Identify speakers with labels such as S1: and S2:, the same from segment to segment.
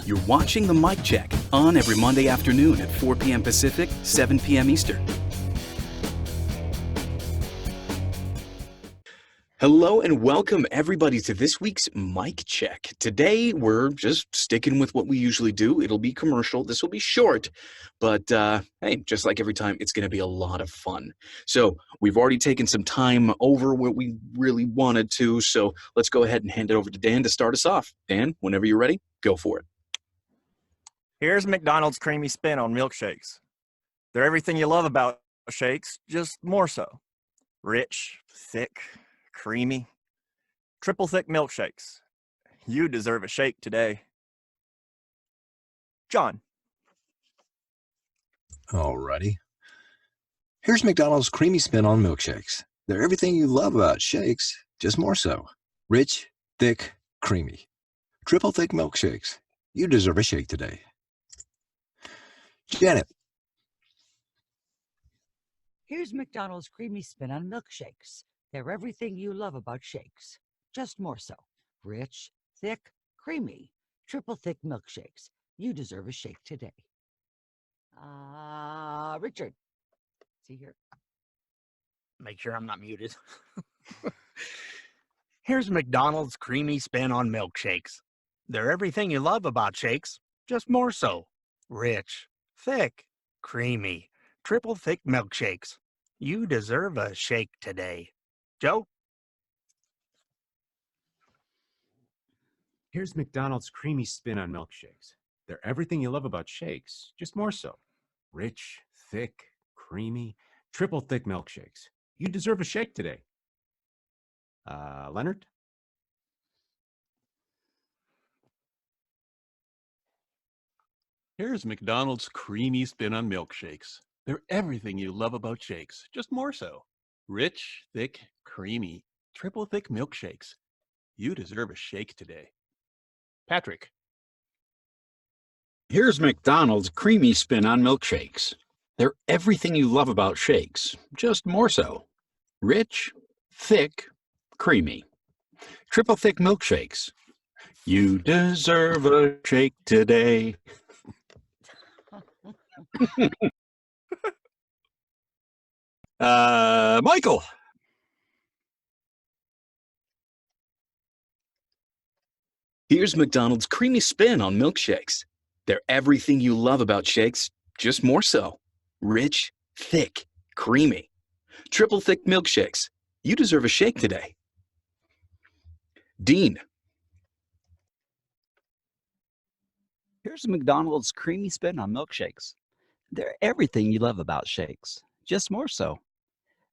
S1: You're watching The Mic Check, on every Monday afternoon at 4 p.m. Pacific, 7 p.m. Eastern. Hello and welcome everybody to this week's Mic Check. Today we're just sticking with what we usually do. It'll be commercial. This will be short, but hey, just like every time, it's going to be a lot of fun. So we've already taken some time over what we really wanted to, so let's go ahead and hand it over to Dan to start us off. Dan, whenever you're ready, go for it.
S2: Here's McDonald's creamy spin on milkshakes. They're everything you love about shakes, just more so. Rich, thick, creamy, triple thick milkshakes. You deserve a shake today. John.
S3: Alrighty. Here's McDonald's creamy spin on milkshakes. They're everything you love about shakes, just more so. Rich, thick, creamy. Triple thick milkshakes. You deserve a shake today. Janet.
S4: Here's McDonald's creamy spin on milkshakes. They're everything you love about shakes, just more so. Rich, thick, creamy, triple thick milkshakes. You deserve a shake today. Richard. See here.
S5: Make sure I'm not muted. Here's McDonald's creamy spin on milkshakes. They're everything you love about shakes, just more so. Rich, thick, creamy, triple thick milkshakes. You deserve a shake today. Joe?
S6: Here's McDonald's creamy spin on milkshakes. They're everything you love about shakes, just more so. Rich, thick, creamy, triple thick milkshakes. You deserve a shake today. Leonard?
S7: Here's McDonald's creamy spin on milkshakes. They're everything you love about shakes, just more so. Rich, thick, creamy, triple thick milkshakes. You deserve a shake today. Patrick.
S8: Here's McDonald's creamy spin on milkshakes. They're everything you love about shakes, just more so. Rich, thick, creamy. Triple thick milkshakes. You deserve a shake today. Michael.
S1: Here's McDonald's creamy spin on milkshakes. They're everything you love about shakes, just more so. Rich, thick, creamy. Triple thick milkshakes. You deserve a shake today. Dean.
S9: Here's McDonald's creamy spin on milkshakes. They're everything you love about shakes, just more so.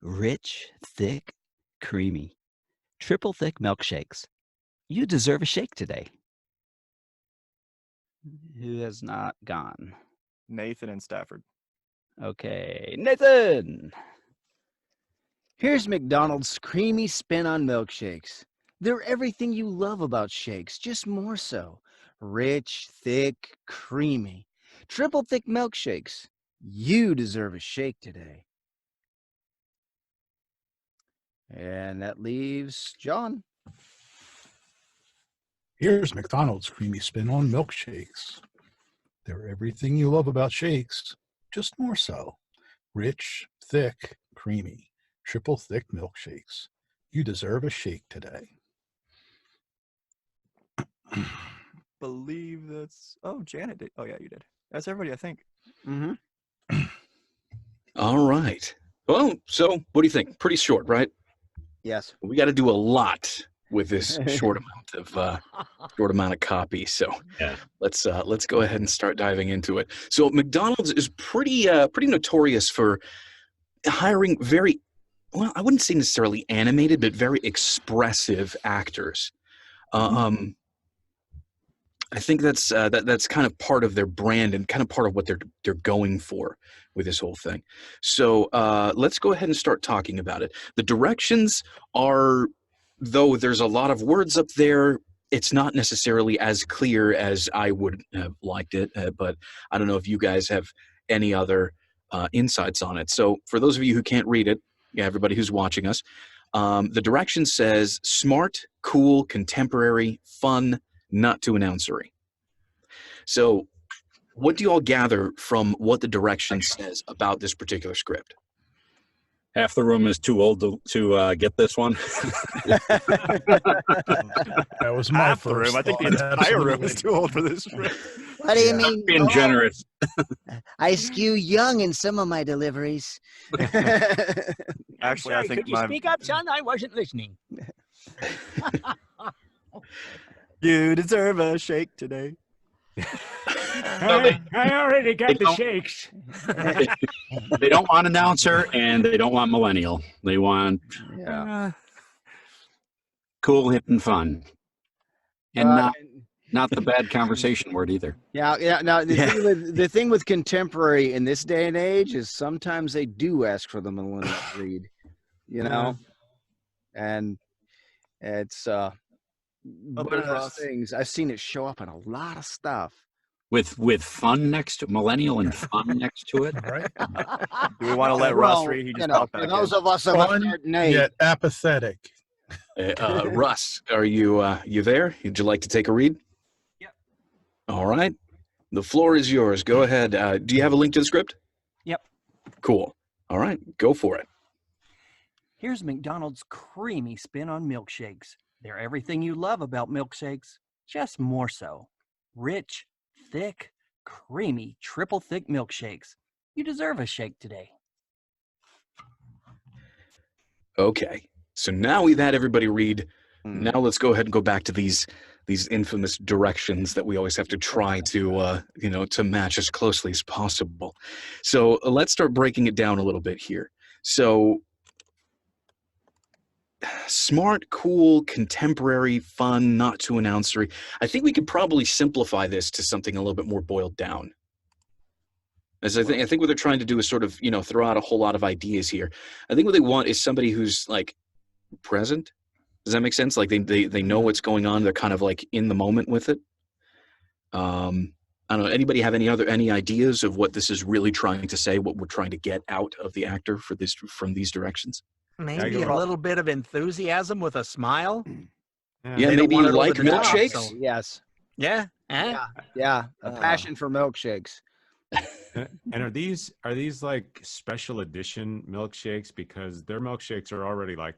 S9: Rich, thick, creamy. Triple thick milkshakes. You deserve a shake today. Who has not gone?
S2: Nathan and Stafford.
S9: Okay, Nathan.
S10: Here's McDonald's creamy spin on milkshakes. They're everything you love about shakes, just more so. Rich, thick, creamy. Triple thick milkshakes. You deserve a shake today. And that leaves John.
S11: Here's McDonald's creamy spin on milkshakes. They're everything you love about shakes, just more so. Rich, thick, creamy, triple thick milkshakes. You deserve a shake today.
S2: Believe that's... Oh, Janet did. Oh, yeah, you did. That's everybody, I think.
S10: Mm-hmm.
S1: All right. Well, so what do you think? Pretty short, right?
S10: Yes.
S1: We got to do a lot with this short amount of copy. So
S8: Yeah.
S1: let's go ahead and start diving into it. So McDonald's is pretty notorious for hiring very, well, I wouldn't say necessarily animated, but very expressive actors. I think that's kind of part of their brand and kind of part of what they're going for with this whole thing. So let's go ahead and start talking about it. The directions are, though there's a lot of words up there, it's not necessarily as clear as I would have liked it, but I don't know if you guys have any other insights on it. So for those of you who can't read it, everybody who's watching us, the direction says smart, cool, contemporary, fun, not too announcery. So what do you all gather from what the direction says about this particular script?
S8: Half the room is too old to get this one.
S11: That was my
S2: Half the
S11: first
S2: room. I think the
S11: thought,
S2: entire room is
S11: absolutely.
S2: too old for this script.
S10: What do you
S11: Yeah.
S10: mean?
S8: Being
S10: Oh,
S8: generous.
S10: I skew young in some of my deliveries.
S2: Actually, I think
S5: could you speak up, son? I wasn't listening.
S2: you deserve a shake today.
S8: they-
S6: I already got the
S8: don't-
S6: shakes.
S8: They don't want announcer and they don't want millennial. They want
S10: Yeah.
S8: cool, hip, and fun. And
S10: Uh,
S8: not the bad conversation word either.
S10: Yeah. Now
S1: Yeah.
S10: the thing with contemporary in this day and age is sometimes they do ask for the millennial read, you know, and it's one of
S2: bit
S10: those
S2: rough.
S10: things. I've seen it show up in a lot of stuff.
S8: With fun next to millennial and fun next to it.
S11: Right?
S2: Do we want to let Russ
S10: Well,
S2: read? He just
S10: you know,
S2: popped
S10: for
S2: back
S10: those
S2: in.
S10: of us of a
S11: Fun,
S10: certain age.
S11: yet apathetic.
S1: Russ, are you there? Would you like to take a read?
S5: Yep.
S1: All right. The floor is yours. Go ahead. Do you have a link to the script?
S5: Yep.
S1: Cool. All right. Go for it.
S5: Here's McDonald's creamy spin on milkshakes. They're everything you love about milkshakes, just more so. Rich, thick, creamy, triple thick milkshakes. You deserve a shake today.
S1: Okay. So now we've had everybody read.
S10: Mm.
S1: Now let's go ahead and go back to these infamous directions that we always have to try to to match as closely as possible. So let's start breaking it down a little bit here. So smart, cool, contemporary, fun, not too announcery. I think we could probably simplify this to something a little bit more boiled down. As I think what they're trying to do is sort of, throw out a whole lot of ideas here. I think what they want is somebody who's like present. Does that make sense? Like they know what's going on. They're kind of like in the moment with it. I don't know. Anybody have any ideas of what this is really trying to say? What we're trying to get out of the actor from these directions?
S5: Maybe a little bit of enthusiasm with a smile.
S1: Yeah,
S5: They don't
S1: maybe
S5: want
S1: you
S5: it over
S1: like
S5: the top,
S1: milkshakes.
S5: so-
S10: Yes.
S5: Yeah.
S10: Yeah. A passion for milkshakes.
S6: And are these like special edition milkshakes? Because their milkshakes are already like.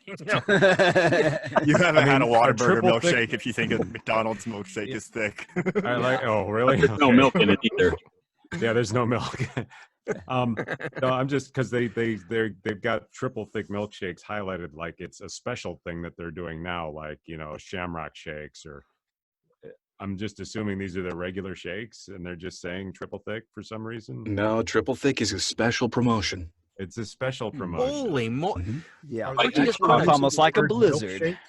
S2: You haven't had a Whataburger
S6: triple thick-
S2: milkshake if you think a McDonald's milkshake is thick.
S6: I like. Oh, really?
S8: There's no
S6: Okay.
S8: milk in it either.
S6: Yeah, there's no milk. No, I'm just because they've got triple thick milkshakes highlighted like it's a special thing that they're doing now, like Shamrock shakes or. I'm just assuming these are their regular shakes, and they're just saying triple thick for some reason.
S1: No, triple thick is a special promotion.
S6: It's a special promotion.
S5: Holy
S10: Yeah.
S5: Why don't you just
S9: Well,
S5: put
S9: it's almost like a blizzard.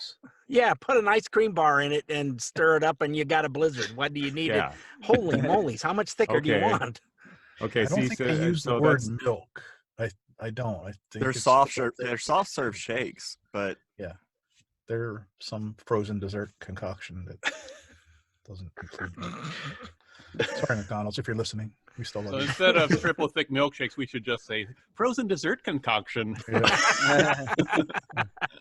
S5: Yeah, put an ice cream bar in it and stir it up, and you got a blizzard. What do you need
S6: Yeah.
S5: it? Holy moly's! How much thicker do you
S6: Okay.
S5: want?
S6: Okay,
S11: I don't
S6: see,
S11: think they use the
S6: so
S11: word
S6: that's
S11: milk. I don't. I think
S2: They're
S11: it's
S2: soft
S11: triple thick.
S2: they're soft serve shakes, but
S11: They're some frozen dessert concoction that doesn't include milk. Sorry, McDonald's, if you're listening. We still love
S7: So
S11: you.
S7: instead of triple thick milkshakes, we should just say frozen dessert concoction.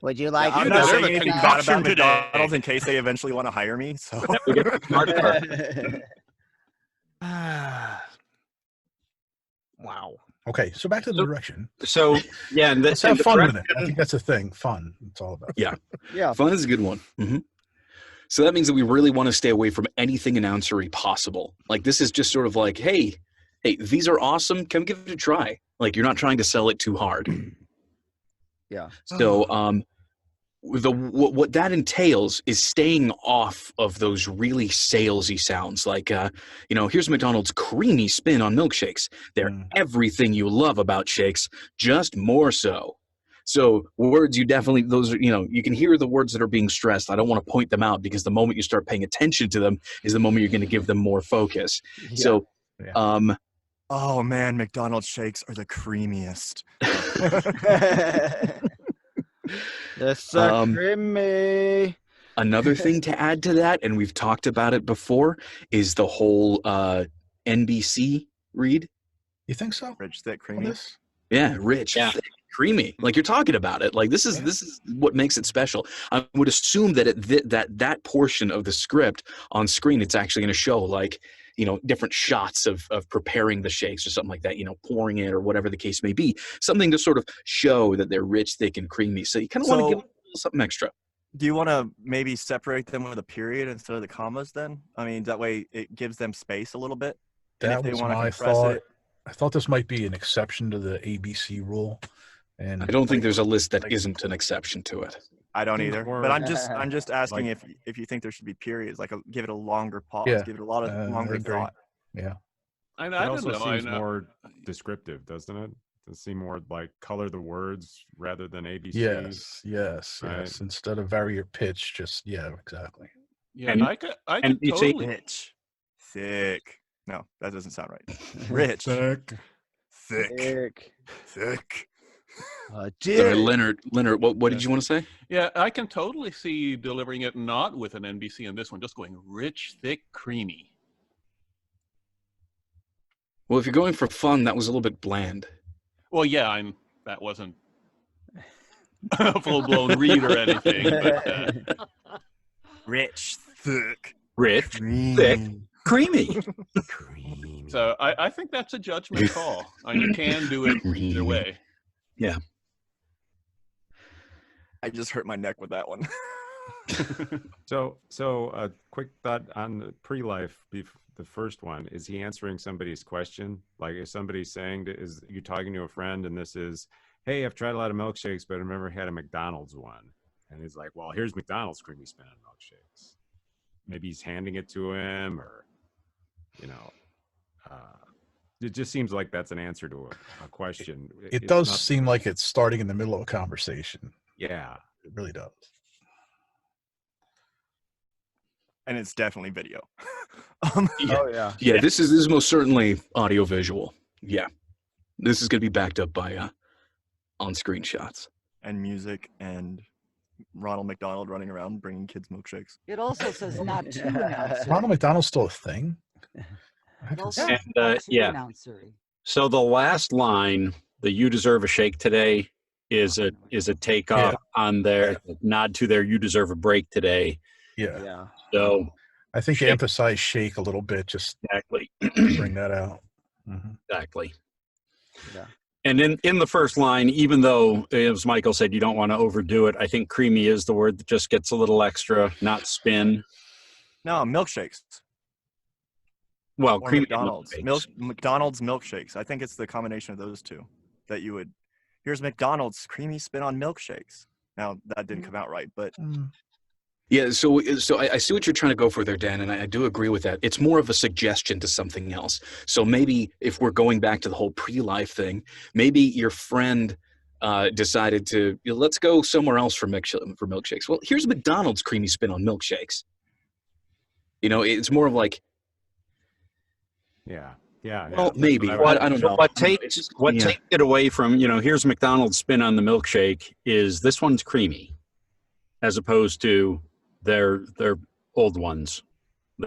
S10: Would you like
S2: I'm
S7: You
S2: not
S7: deserve
S2: saying
S7: a
S2: anything bad
S7: concoction
S2: about
S7: today.
S2: McDonald's in case they eventually want to hire me. So
S8: We get the smart part.
S5: Wow.
S11: Okay, so back to the direction.
S8: So yeah, and
S11: Let's have fun with it. I think that's a thing. Fun. It's all about.
S1: Yeah.
S10: Yeah.
S1: Fun is a good one. So that means that we really want to stay away from anything announcery possible. Like this is just sort of like, hey, these are awesome. Come give it a try. Like you're not trying to sell it too hard.
S10: Yeah.
S1: So what that entails is staying off of those really salesy sounds. Like here's McDonald's creamy spin on milkshakes. They're everything you love about shakes, just more so. So words you can hear the words that are being stressed. I don't want to point them out because the moment you start paying attention to them is the moment you're going to give them more focus.
S10: Yeah.
S1: So,
S2: oh man, McDonald's shakes are the creamiest.
S10: They're so creamy.
S1: Another thing to add to that, and we've talked about it before, is the whole NBC read.
S11: You think so?
S2: Rich, thick,
S11: On
S2: creamy.
S11: this?
S1: Yeah, rich,
S8: Yeah.
S1: thick, creamy, like you're talking about it. Like this is what makes it special. I would assume that that portion of the script on screen, it's actually going to show like, you know, different shots of preparing the shakes or something like that, you know, pouring it or whatever the case may be, something to sort of show that they're rich, thick, and creamy. So you kind of want to give them a little something extra.
S2: Do you want to maybe separate them with a period instead of the commas then? I mean, that way it gives them space a little bit. And
S11: That
S2: if they
S11: was
S2: want to
S11: my
S2: compress
S11: thought.
S2: it,
S11: I thought this might be an exception to the ABC rule. And
S1: I don't think there's a list that isn't an exception to it.
S2: I don't either.
S6: Or-
S2: But I'm just asking
S6: Like-
S2: if you think there should be periods, like give it a longer pause,
S11: Yeah,
S2: give it a lot of
S11: I
S2: longer
S11: agree.
S2: thought.
S11: Yeah.
S7: I
S6: It
S7: don't
S6: also
S7: know.
S6: seems more descriptive, doesn't it? It seems more like color the words rather than ABC.
S11: Yes.
S6: Right.
S11: Instead of vary your pitch, just exactly.
S7: Yeah,
S8: And-
S7: I could
S8: you see-
S7: totally.
S2: Rich, thick. No, that doesn't sound right. Rich,
S6: Thick.
S2: thick.
S10: Sorry,
S1: Sorry, Leonard, what did you want to say?
S7: Yeah, I can totally see delivering it not with an NBC in this one, just going rich, thick, creamy.
S1: Well, if you're going for fun, that was a little bit bland.
S7: Well, yeah, that wasn't a full-blown read or anything. But,
S2: Rich, thick.
S8: Rich, thick, creamy.
S7: so I think that's a judgment call. You can do it either way.
S2: I just hurt my neck with that one.
S6: So a quick thought on the pre-life, the first one. Is he answering somebody's question? Like if somebody's saying, is you talking to a friend and this is, hey, I've tried a lot of milkshakes, but I've never had a McDonald's one. And he's like, well, here's McDonald's creamy spin on milkshakes. Maybe he's handing it to him, or, you know, it just seems like that's an answer to a question.
S11: It
S6: It's
S11: does
S6: not-
S11: seem like it's starting in the middle of a conversation.
S6: Yeah.
S11: It really does.
S2: And it's definitely video.
S1: Yeah.
S10: Oh yeah.
S1: Yeah, this is most certainly audio visual. Yeah, this is going to be backed up by on-screen shots.
S2: And music and Ronald McDonald running around bringing kids milkshakes.
S4: It also says not to announcery.
S11: Ronald McDonald's still a thing? I
S4: It
S11: can
S4: also
S11: see-
S8: And,
S4: says not to
S8: yeah.
S4: announcery.
S8: So the last line, the "You deserve a shake today," is a takeoff on their nod to their "You deserve a break today."
S11: Yeah.
S10: Yeah.
S8: So
S11: I think they
S8: Shake.
S11: emphasize shake a little bit, just
S8: exactly,
S11: bring that out. Mhm.
S8: exactly.
S10: Yeah.
S8: And in the first line, even though, as Michael said, you don't want to overdo it, I think creamy is the word that just gets a little extra, not spin.
S2: No, milkshakes.
S8: Well,
S2: Or
S8: creamy
S2: McDonald's.
S8: milkshakes.
S2: McDonald's milkshakes. I think it's the combination of those two that you would. Here's McDonald's creamy spin on milkshakes. Now that didn't come out right, but
S11: Mm.
S1: Yeah, so I see what you're trying to go for there, Dan, and I do agree with that. It's more of a suggestion to something else. So maybe if we're going back to the whole pre-life thing, maybe your friend decided to, let's go somewhere else for milkshakes. Well, here's McDonald's creamy spin on milkshakes. You know, it's more of like,
S6: Yeah.
S1: well, maybe.
S6: That's what
S1: I don't know.
S8: What
S1: It's just- yeah.
S8: takes it away from, here's McDonald's spin on the milkshake is this one's creamy, as opposed to their old ones,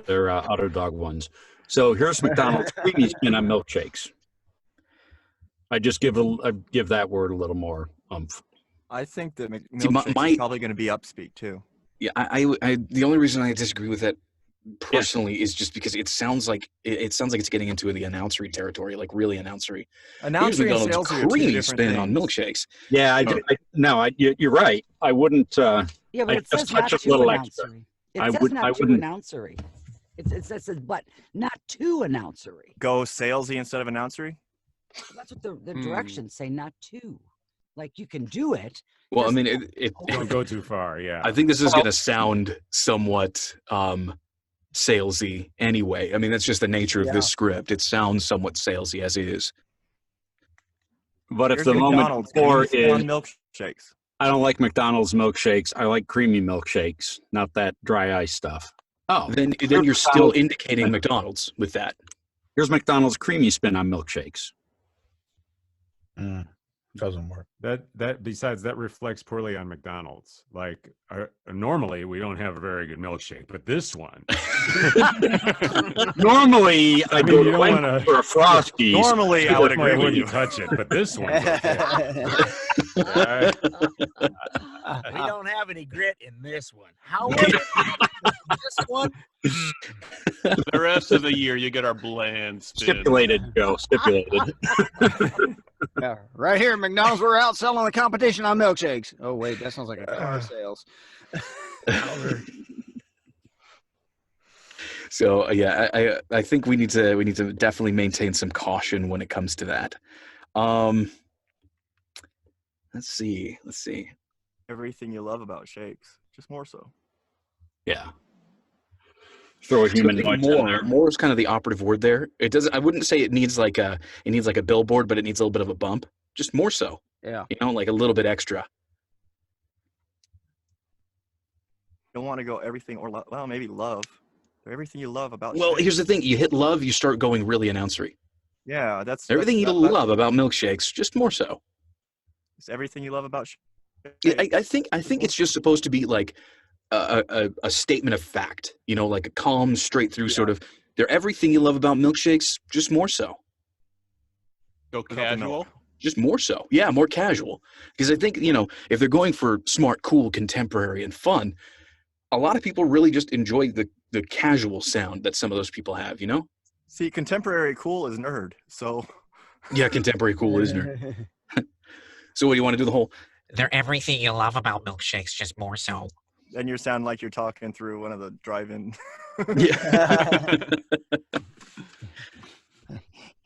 S8: their Auto Dog ones. So here's McDonald's creamy spin on milkshakes. I just give that word a little more oomph.
S2: I think that
S1: See,
S2: milkshakes
S1: my-
S2: is probably going to be upspeak too.
S1: Yeah, I the only reason I disagree with that personally is just because it sounds like it's getting into the announcery territory, like really announcery. Here's
S2: Announcery and
S1: McDonald's
S2: salesy are two
S1: creamy
S2: different
S1: spin on
S2: things.
S1: milkshakes.
S8: Yeah, you're right. I wouldn't.
S4: Yeah, but
S8: I
S4: it
S8: just
S4: says not
S8: touch
S4: to
S8: a little extra.
S4: announcery. It
S8: I
S4: says
S8: would-
S4: not
S8: I
S4: to
S8: wouldn't-
S4: announcery. It says but not to announcery.
S2: Go salesy instead of announcery.
S4: That's what the directions say, not to. Like you can do it.
S1: Well, I
S4: just
S1: mean,
S6: Don't go too far. Yeah.
S1: I think this is going to sound somewhat salesy anyway. I mean, that's just the nature of
S10: Yeah.
S1: this script. It sounds somewhat salesy as is.
S8: But if
S2: Here's
S8: the moment
S2: McDonald's
S8: before
S2: creamy spin on
S8: is,
S2: milkshakes.
S8: I don't like McDonald's milkshakes. I like creamy milkshakes, not that dry ice stuff. Oh,
S1: Then you're still indicating McDonald's with that.
S8: here's McDonald's creamy spin on milkshakes.
S11: Mm. Doesn't work.
S6: That besides that reflects poorly on McDonald's. Like normally we don't have a very good milkshake, but this one.
S8: Normally, I
S6: mean,
S8: go
S6: you
S8: to
S6: don't
S8: Wendy's
S6: wanna-
S8: for a Frosty.
S2: Normally, I would agree with you.
S6: wouldn't touch it, but this one's okay. Right?
S5: We don't have any grit in this one. However, this one,
S7: The rest of the year, you get our bland spin.
S8: Stipulated, Joe. Stipulated.
S10: Yeah, right here at McDonald's, we're outselling the competition on milkshakes. Oh wait, that sounds like a car sales.
S1: So yeah, I think we need to definitely maintain some caution when it comes to that. Let's see.
S2: Everything you love about shakes, just more so.
S8: Yeah. Throw a human
S1: I think
S8: voice in there.
S1: more is kind of the operative word there. It doesn't. I wouldn't say it needs like a billboard, but it needs a little bit of a bump. Just more so.
S10: Yeah.
S1: You know, like a little bit extra.
S2: Don't want to go everything or well, maybe love. Everything you love about.
S1: Well,
S2: shakes.
S1: here's the thing: you hit love, you start going really announcery.
S2: Yeah, that's
S1: Everything you
S2: that-
S1: love about milkshakes, just more so.
S2: It's everything you love about shakes.
S1: Yeah, I think it's just supposed to be like a statement of fact. You know, like a calm, straight through sort of. They're everything you love about milkshakes, just more so.
S7: Go casual.
S1: Just more so. Yeah, more casual. Because I think, you know, if they're going for smart, cool, contemporary, and fun, a lot of people really just enjoy the casual sound that some of those people have, you know?
S2: See, contemporary cool is nerd. So
S1: Yeah, contemporary cool is nerd. So what do you want to do the whole?
S12: They're everything you love about milkshakes, just more so.
S2: then you sound like you're talking through one of the drive-in.
S1: Yeah.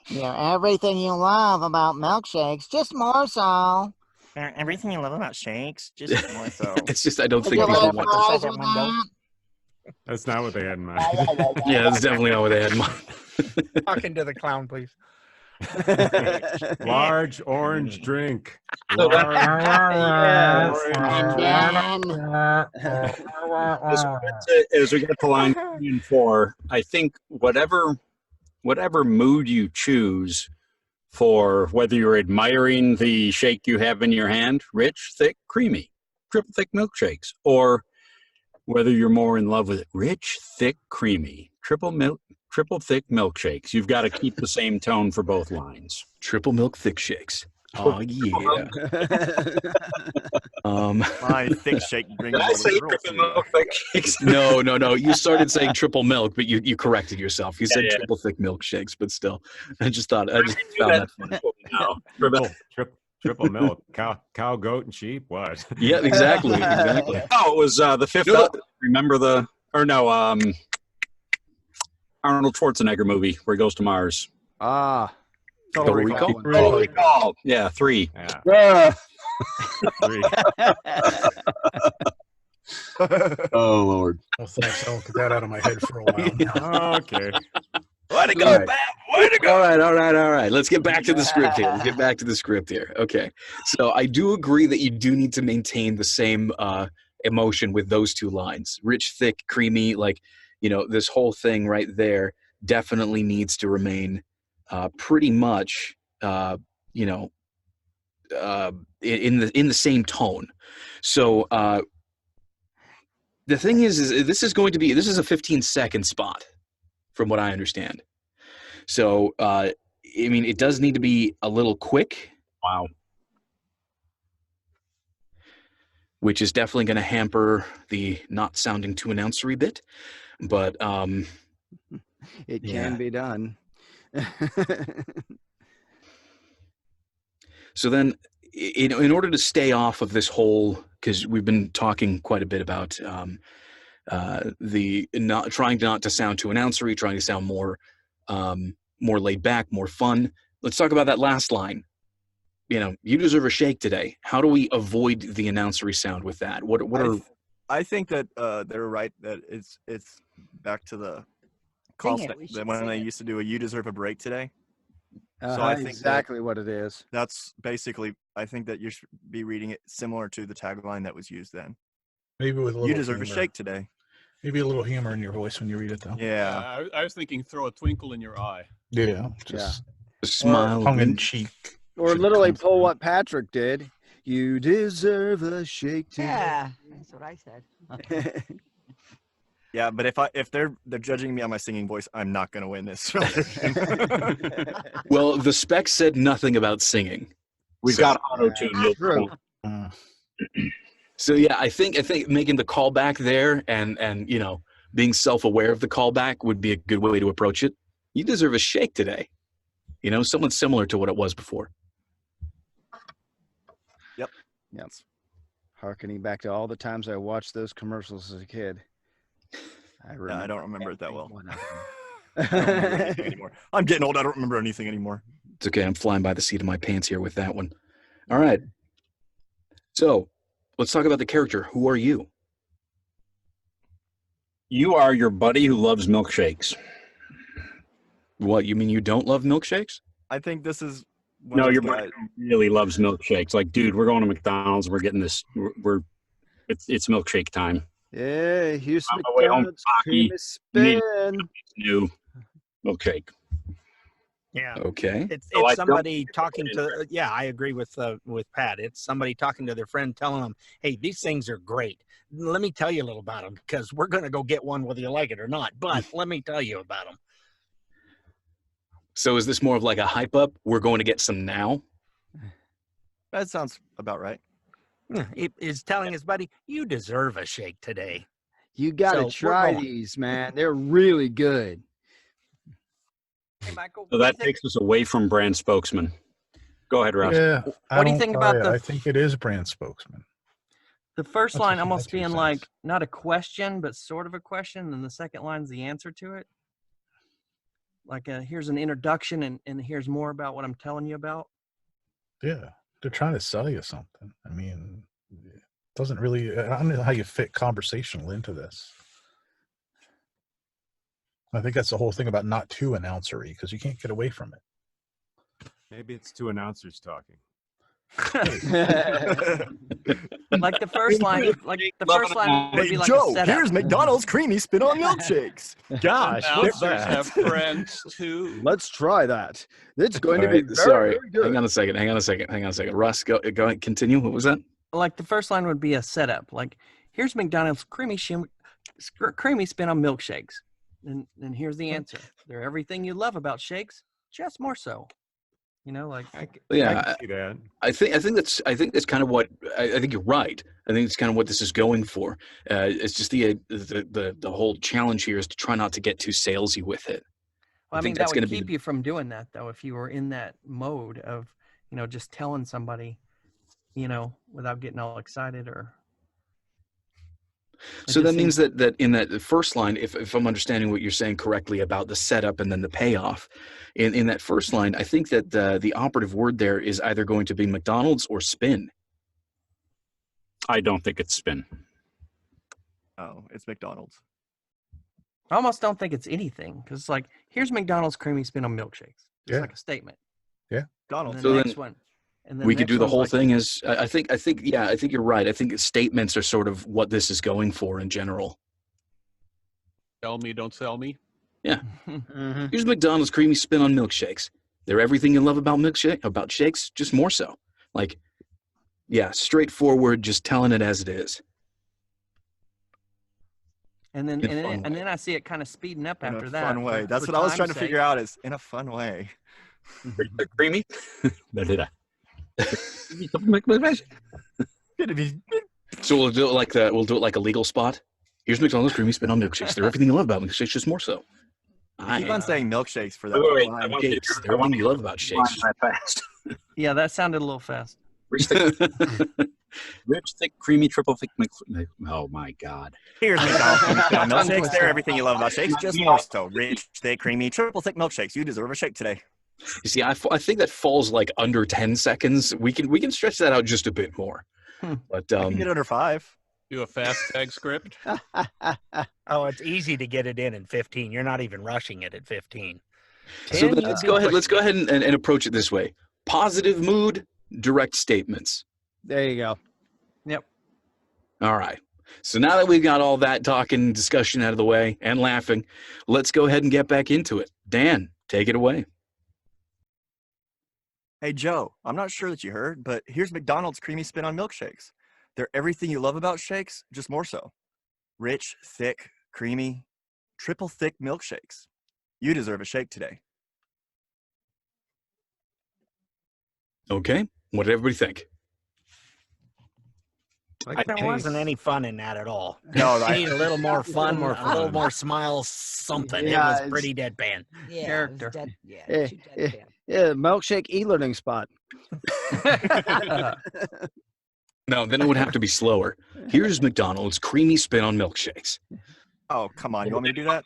S13: Yeah, everything you love about milkshakes, just more so.
S12: They're everything you love about shakes, just more so.
S1: It's just I don't
S13: Would
S1: think
S13: you
S1: people
S13: like
S1: want
S13: fries
S12: second
S13: with
S12: window.
S13: that?
S6: That's not what they had in mind.
S1: Yeah, that's definitely not what they had in mind.
S5: Talking to the clown, please.
S6: Large orange drink.
S8: So that-
S6: Large
S13: And
S6: orange
S13: then,
S8: as we get to line 3 and 4, I think whatever mood you choose for whether you're admiring the shake you have in your hand, rich, thick, creamy, triple thick milkshakes, or whether you're more in love with it, rich, thick, creamy, triple thick milkshakes. You've got to keep the same tone for both lines.
S1: Triple milk thick shakes. Oh yeah.
S2: My thick shake brings
S8: Did I
S2: all
S8: say
S2: the girls
S8: triple
S2: to
S8: milk thick shakes?
S1: No. You started saying triple milk, but you corrected yourself. You said
S8: yeah.
S1: triple thick milkshakes, but still, I just found
S8: Do
S1: that funny.
S8: No.
S6: triple milk. Cow, goat, and sheep. What?
S1: Yeah, exactly.
S8: Oh, it was the fifth.
S1: No.
S8: Remember Arnold Schwarzenegger movie where he goes to Mars.
S1: Total Recall.
S8: Total Recall. Yeah, 3.
S6: Yeah. 3.
S3: Oh Lord.
S11: Oh, thanks. I'll get that out of my head for a while now.
S6: Okay.
S1: Way to go, Pat. Way to go. All right. Let's get back to the script here. Okay. So I do agree that you do need to maintain the same emotion with those two lines. Rich, thick, creamy, like, you know, this whole thing right there definitely needs to remain pretty much, in the same tone. So the thing is this is a 15-second spot, from what I understand. So I mean, it does need to be a little quick.
S8: Wow.
S1: Which is definitely going to hamper the not sounding too announcery bit, but
S10: It
S1: Yeah.
S10: can be done.
S1: So then, in order to stay off of this whole, because we've been talking quite a bit about the trying not to sound too announcery, trying to sound more laid back, more fun. Let's talk about that last line. You know, you deserve a shake today. How do we avoid the announcery sound with that?
S2: I think that they're right that it's back to the call
S4: Sing it, we should
S2: when
S4: sing
S2: they
S4: it.
S2: used to do a "You deserve a break today."
S10: I
S2: think
S10: exactly what it is.
S2: That's basically. I think that you should be reading it similar to the tagline that was used then.
S11: Maybe with a little
S2: You deserve a
S11: humor.
S2: shake today.
S11: Maybe a little humor in your voice when you read it, though.
S2: Yeah.
S7: I was thinking throw a twinkle in your eye.
S11: Yeah. Just
S1: smile,
S11: tongue in
S1: wink.
S11: cheek.
S10: Or
S1: should
S10: literally
S1: come
S10: pull
S1: through.
S10: what Patrick did. You deserve a shake today.
S4: Yeah, that's what I said.
S2: Yeah, but if they're judging me on my singing voice, I'm not gonna win this.
S1: Well, the spec said nothing about singing.
S8: We've
S1: So-
S8: got auto tune.
S10: True.
S1: So yeah, I think making the callback there and being self-aware of the callback would be a good way to approach it. You deserve a shake today. Something similar to what it was before.
S2: Yep.
S10: Harkening back to all the times I watched those commercials as a kid.
S2: I don't remember it that well.
S10: one of
S2: I don't remember anything anymore. I'm getting old. I don't remember anything anymore.
S1: It's okay. I'm flying by the seat of my pants here with that one. All right. So let's talk about the character. Who are you?
S8: You are your buddy who loves milkshakes.
S1: What, you mean you don't love milkshakes?
S2: I think this is one
S8: No,
S2: of
S8: your
S2: those
S8: buddy
S2: guys-
S8: really loves milkshakes. Like, dude, we're going to McDonald's. We're getting this. It's milkshake time.
S10: Yeah, here's
S8: On my way home
S10: McDonald's
S8: from hockey,
S10: creamy
S8: you need-
S10: spin.
S8: New milkshake.
S5: Yeah.
S1: Okay.
S5: It's
S8: So I don't
S5: somebody
S8: think
S5: talking
S8: it
S5: to. Yeah, I agree with Pat. It's somebody talking to their friend, telling them, "Hey, these things are great. Let me tell you a little about them because we're going to go get one whether you like it or not. But let me tell you about them."
S1: So is this more of like a hype up? We're going to get some now?
S2: That sounds about right.
S5: He is telling his buddy, "You deserve a shake today."
S10: You got
S5: So,
S10: to
S5: we're
S10: try
S5: going.
S10: these, man. They're really good.
S5: Hey, Michael,
S8: So
S5: what do you
S8: that
S5: think?
S8: takes us away from brand spokesman. Go ahead, Russ.
S11: Yeah.
S12: What do you
S11: don't
S12: think
S11: buy
S12: about
S11: it.
S12: the-
S11: I think it is brand spokesman.
S12: The first
S11: That's
S12: line
S11: just my
S12: almost
S11: 2
S12: being
S11: cents.
S12: like not a question, but sort of a question, and the second line's the answer to it. Like, here's an introduction, and here's more about what I'm telling you about.
S11: Yeah. They're trying to sell you something. I mean, it doesn't really, I don't know how you fit conversational into this. I think that's the whole thing about not too announcery because you can't get away from it.
S6: Maybe it's 2 announcers talking.
S12: Like the first line, would be like a
S2: Joe,
S12: setup.
S2: here's McDonald's creamy spin on milkshakes.
S10: Gosh, what's
S7: Announcers
S10: that?
S7: have friends too.
S10: Let's try that. It's going
S1: All
S10: to be
S1: right,
S10: very,
S1: sorry.
S10: very good.
S1: Hang on a second. Russ, go ahead, continue. What was that?
S12: Like the first line would be a setup. Like, here's McDonald's creamy spin on milkshakes, and here's the answer. They're everything you love about shakes, just more so. Like
S1: Yeah,
S6: See that?
S1: I think that's kind of what I think you're right. I think it's kind of what this is going for. It's just the whole challenge here is to try not to get too salesy with it.
S12: Well, I
S1: think
S12: mean, that
S1: that's
S12: would
S1: gonna be
S12: keep you from doing that, though, if you were in that mode of, just telling somebody, without getting all excited or.
S1: So that means that in that first line, if I'm understanding what you're saying correctly about the setup and then the payoff, in that first line, I think that the operative word there is either going to be McDonald's or spin.
S8: I don't think it's spin.
S2: Oh, it's McDonald's.
S12: I almost don't think it's anything because it's like, here's McDonald's creamy spin on milkshakes. It's
S11: Yeah.
S12: like a statement.
S11: Yeah.
S2: McDonald's.
S12: And
S1: So
S12: the
S1: then
S12: next one. And then
S1: We
S12: the
S1: could do
S12: next
S1: the
S12: one's
S1: whole
S12: like,
S1: thing as I think you're right. I think statements are sort of what this is going for in general.
S7: Tell me, don't sell me.
S10: Mhm.
S1: Here's McDonald's creamy spin on milkshakes. They're everything you love about shakes, just more so. Like, yeah, straightforward, just telling it as it is.
S12: And then
S1: in a
S12: and
S1: fun
S12: then, and
S1: way.
S12: then I see it kind of speeding up
S2: In
S12: after
S2: a
S12: that.
S2: fun way.
S12: for-
S2: That's
S12: for
S2: what I was
S12: time's
S2: trying to
S12: sake.
S2: figure out is in a fun way.
S8: Creamy? Da-da-da.
S1: So we'll do it like a legal spot. Here's McDonald's creamy spin on milkshakes. They're everything you love about milkshakes, just more so.
S2: Keep on saying milkshakes for that.
S8: Wait,
S2: whole
S8: I
S2: line.
S8: want you to
S1: Shakes. They're everything you love about shakes.
S8: that fast.
S12: Yeah, that sounded a little fast.
S8: Rich, thick, creamy, triple thick. Oh my God!
S2: Here's McDonald's creamy spin on milkshakes. They're everything you love about shakes, just more so. Rich, thick, creamy, triple thick milkshakes. You deserve a shake today.
S1: You see, I think that falls like under 10 seconds. We can stretch that out just a bit more. But
S2: I can get under 5.
S7: Do a fast tag script.
S5: Oh, it's easy to get it in 15. You're not even rushing it at 15.
S1: so
S5: 10,
S1: let's
S5: you'd
S1: go
S5: be
S1: ahead. Let's
S5: pushing
S1: go
S5: it.
S1: ahead and approach it this way: positive mood, direct statements.
S10: There you go.
S12: Yep.
S1: All right. So now that we've got all that talking, discussion out of the way, and laughing, let's go ahead and get back into it. Dan, take it away.
S2: Hey, Joe, I'm not sure that you heard, but here's McDonald's creamy spin on milkshakes. They're everything you love about shakes, just more so. Rich, thick, creamy, triple thick milkshakes. You deserve a shake today.
S1: Okay, what did everybody think?
S5: There wasn't any fun in that at all.
S2: No,
S5: I need a little more fun,
S6: more
S5: a little
S6: fun.
S5: more smiles, something.
S10: Yeah,
S5: it
S10: it's-
S5: was pretty deadpan.
S4: Yeah,
S12: Character.
S4: It was dead, yeah,
S10: Eh,
S4: too
S10: eh,
S4: deadpan.
S10: Yeah, milkshake e-learning spot.
S1: No, then it would have to be slower. Here's McDonald's creamy spin on milkshakes.
S2: Oh, come on. You want me to do that?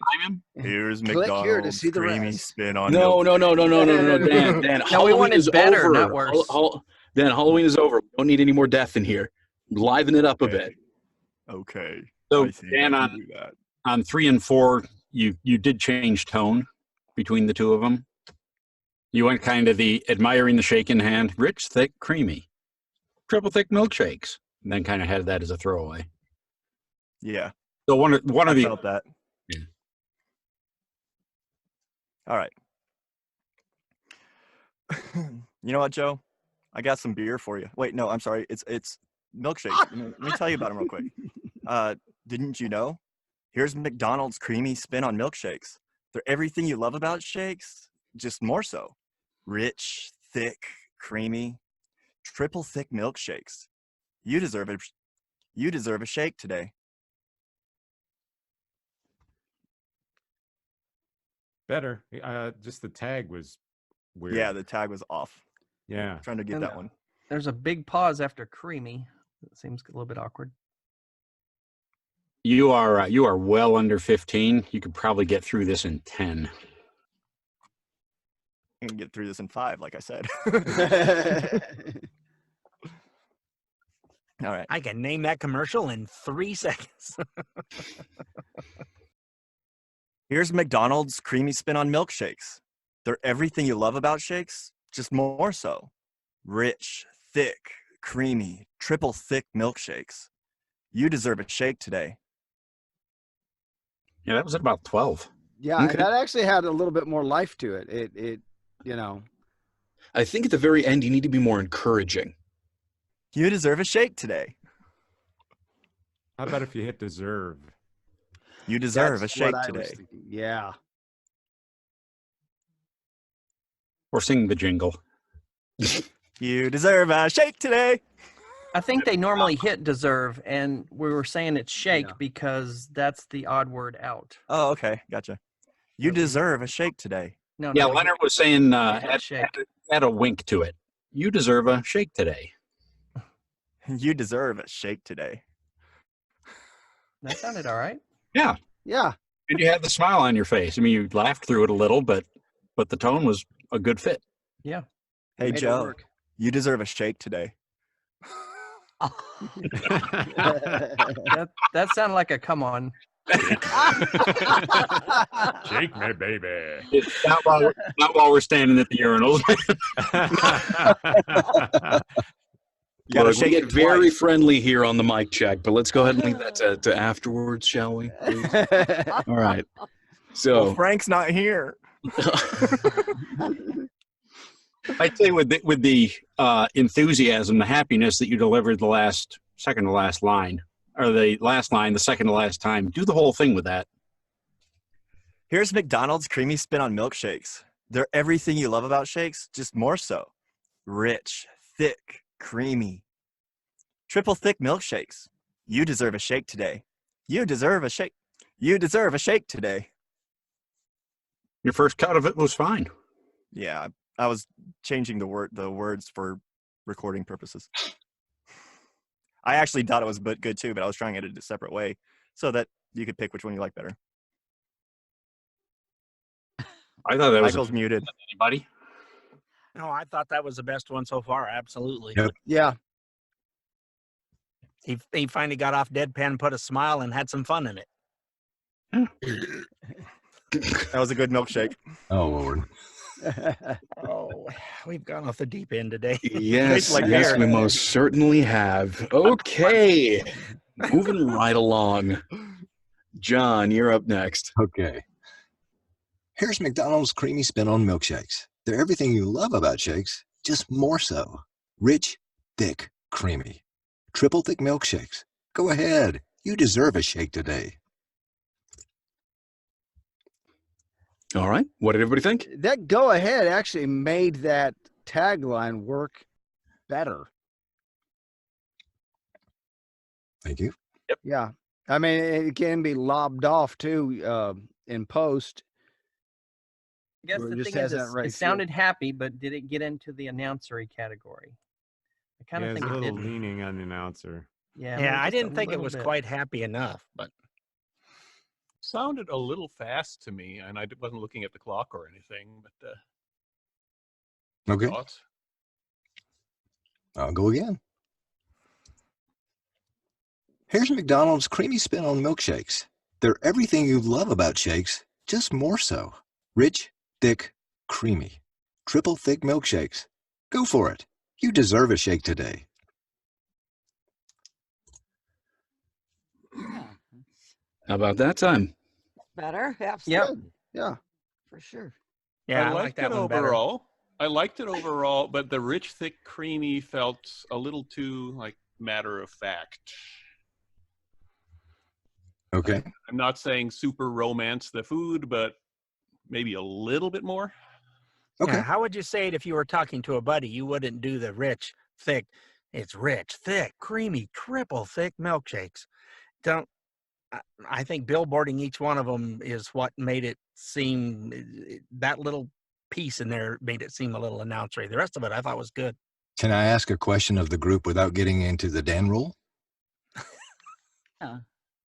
S2: Here's
S10: Click here to
S2: McDonald's
S10: see the
S2: creamy
S10: rest.
S2: spin on
S1: No,
S2: milkshakes.
S1: Dan.
S12: No, we
S1: Halloween
S12: wanted
S1: is
S12: better,
S1: over.
S12: not worse.
S1: Dan, Halloween is over. We don't need any more death in here. Liven it up a bit.
S2: Okay.
S8: So,
S2: I think
S8: Dan,
S2: I can do that.
S8: on 3 and 4, you did change tone between the two of them. You went kind of the admiring the shake in hand, rich, thick, creamy, triple thick milkshakes, and then kind of had that as a throwaway.
S2: Yeah.
S8: So one
S2: I
S8: of the
S2: felt that.
S8: Yeah.
S2: All right. You know what, Joe? I got some beer for you. Wait, no, I'm sorry. It's milkshakes. Let me tell you about them real quick. Didn't you know? Here's McDonald's creamy spin on milkshakes. They're everything you love about shakes, just more so. Rich, thick, creamy, triple thick milkshakes. You deserve it. You deserve a shake today.
S6: Better. Just the tag was weird.
S2: Yeah, the tag was off.
S6: Yeah.
S2: Trying to get
S12: And
S2: that one.
S12: There's a big pause after creamy. It seems a little bit awkward.
S8: you are well under 15. You could probably get through this in 10.
S2: I can get through this in 5, like I said. All right.
S5: I can name that commercial in 3 seconds.
S2: Here's McDonald's creamy spin on milkshakes. They're everything you love about shakes, just more so. Rich, thick, creamy, triple thick milkshakes. You deserve a shake today.
S8: Yeah, that was at about 12.
S10: Yeah,
S1: Okay.
S10: and that actually had a little bit more life to it. It
S1: I think at the very end, you need to be more encouraging.
S2: You deserve a shake today.
S6: How about if you hit deserve?
S2: You deserve a
S10: that's
S2: shake
S10: what I was
S2: today.
S10: thinking. Yeah.
S8: Or sing the jingle.
S2: You deserve a shake today.
S12: I think they normally hit deserve, and we were saying it's shake
S10: Yeah.
S12: because that's the odd word out.
S2: Oh, okay. Gotcha. You deserve a shake today.
S12: No,
S8: Yeah,
S12: no, we
S8: Leonard was saying
S12: shake.
S8: add a wink to it. You deserve a shake today.
S2: You deserve a shake today.
S12: That sounded all right.
S8: Yeah.
S10: Yeah.
S8: And you had the smile on your face. I mean, you laughed through it a little, but the tone was a good fit.
S12: Yeah.
S2: Hey,
S10: Made it
S2: Joe,
S10: work.
S2: you deserve a shake today.
S12: That sounded like a come on.
S6: Shake me, baby.
S8: Not while we're standing at the urinals.
S2: You gotta
S1: Look, we
S2: shake
S1: get
S2: it
S1: very
S2: twice.
S1: friendly here on the mic check, but let's go ahead and leave that to afterwards, shall we? Please? All right.
S2: Well,
S1: So,
S2: Frank's not here.
S8: I'd say with the enthusiasm, the happiness that you delivered the second to last line, or the last line, the second to last time, do the whole thing with that.
S2: Here's McDonald's creamy spin on milkshakes. They're everything you love about shakes, just more so. Rich, thick, creamy. Triple thick milkshakes. You deserve a shake today. You deserve a shake. You deserve a shake today.
S8: Your first cut of it was fine.
S2: Yeah, I was changing the words for recording purposes. I actually thought it was good too, but I was trying it in a separate way so that you could pick which one you like better.
S8: I thought that was
S2: Michael's muted.
S8: anybody.
S5: No, I thought that was the best one so far. Absolutely.
S3: Yep.
S10: Yeah.
S5: He finally got off deadpan, put a smile, and had some fun in it.
S2: That was a good milkshake.
S3: Oh, Lord.
S5: Oh, we've gone off the deep end today.
S1: yes,
S2: like
S1: yes,
S2: beer.
S1: we most certainly have. Okay. Moving right along. John, you're up next.
S3: Okay. Here's McDonald's creamy spin on milkshakes. They're everything you love about shakes, just more so. Rich, thick, creamy. Triple thick milkshakes. Go ahead. You deserve a shake today.
S1: All right. What did everybody think?
S10: That go ahead actually made that tagline work better.
S3: Thank you.
S10: Yeah. I mean, it can be lobbed off too in post.
S12: I guess
S10: Where it
S12: the
S10: just
S12: thing is,
S10: has that right
S12: it
S10: feel.
S12: sounded happy, but did it get into the announcery category? I kind
S6: Yeah,
S12: of
S6: it's
S12: think
S6: a
S12: it
S6: little
S12: didn't.
S6: leaning on the announcer.
S12: Yeah,
S5: Yeah, I
S12: just a
S5: didn't think it
S12: little
S5: was
S12: bit.
S5: quite happy enough, but
S7: Sounded a little fast to me, and I wasn't looking at the clock or anything. But
S3: Okay.
S7: thoughts?
S3: I'll go again. Here's McDonald's creamy spin on milkshakes. They're everything you love about shakes, just more so. Rich, thick, creamy. Triple thick milkshakes. Go for it. You deserve a shake today.
S4: Yeah,
S1: How about that time?
S4: better.
S12: Yep.
S4: Absolutely.
S10: Yeah.
S4: For sure.
S5: yeah, I like
S7: liked
S5: that
S7: it
S5: one better.
S7: overall. I liked it overall, but the rich, thick, creamy felt a little too like matter of fact.
S3: Okay.
S7: I'm not saying super romance the food, but maybe a little bit more.
S3: Okay.
S5: Yeah, how would you say it if you were talking to a buddy? You wouldn't do the rich, thick. It's rich, thick, creamy, triple thick milkshakes. Don't. I think billboarding each one of them is what made it seem, that little piece in there made it seem a little announcery. The rest of it I thought was good.
S3: Can I ask a question of the group without getting into the Dan rule?
S4: Yeah.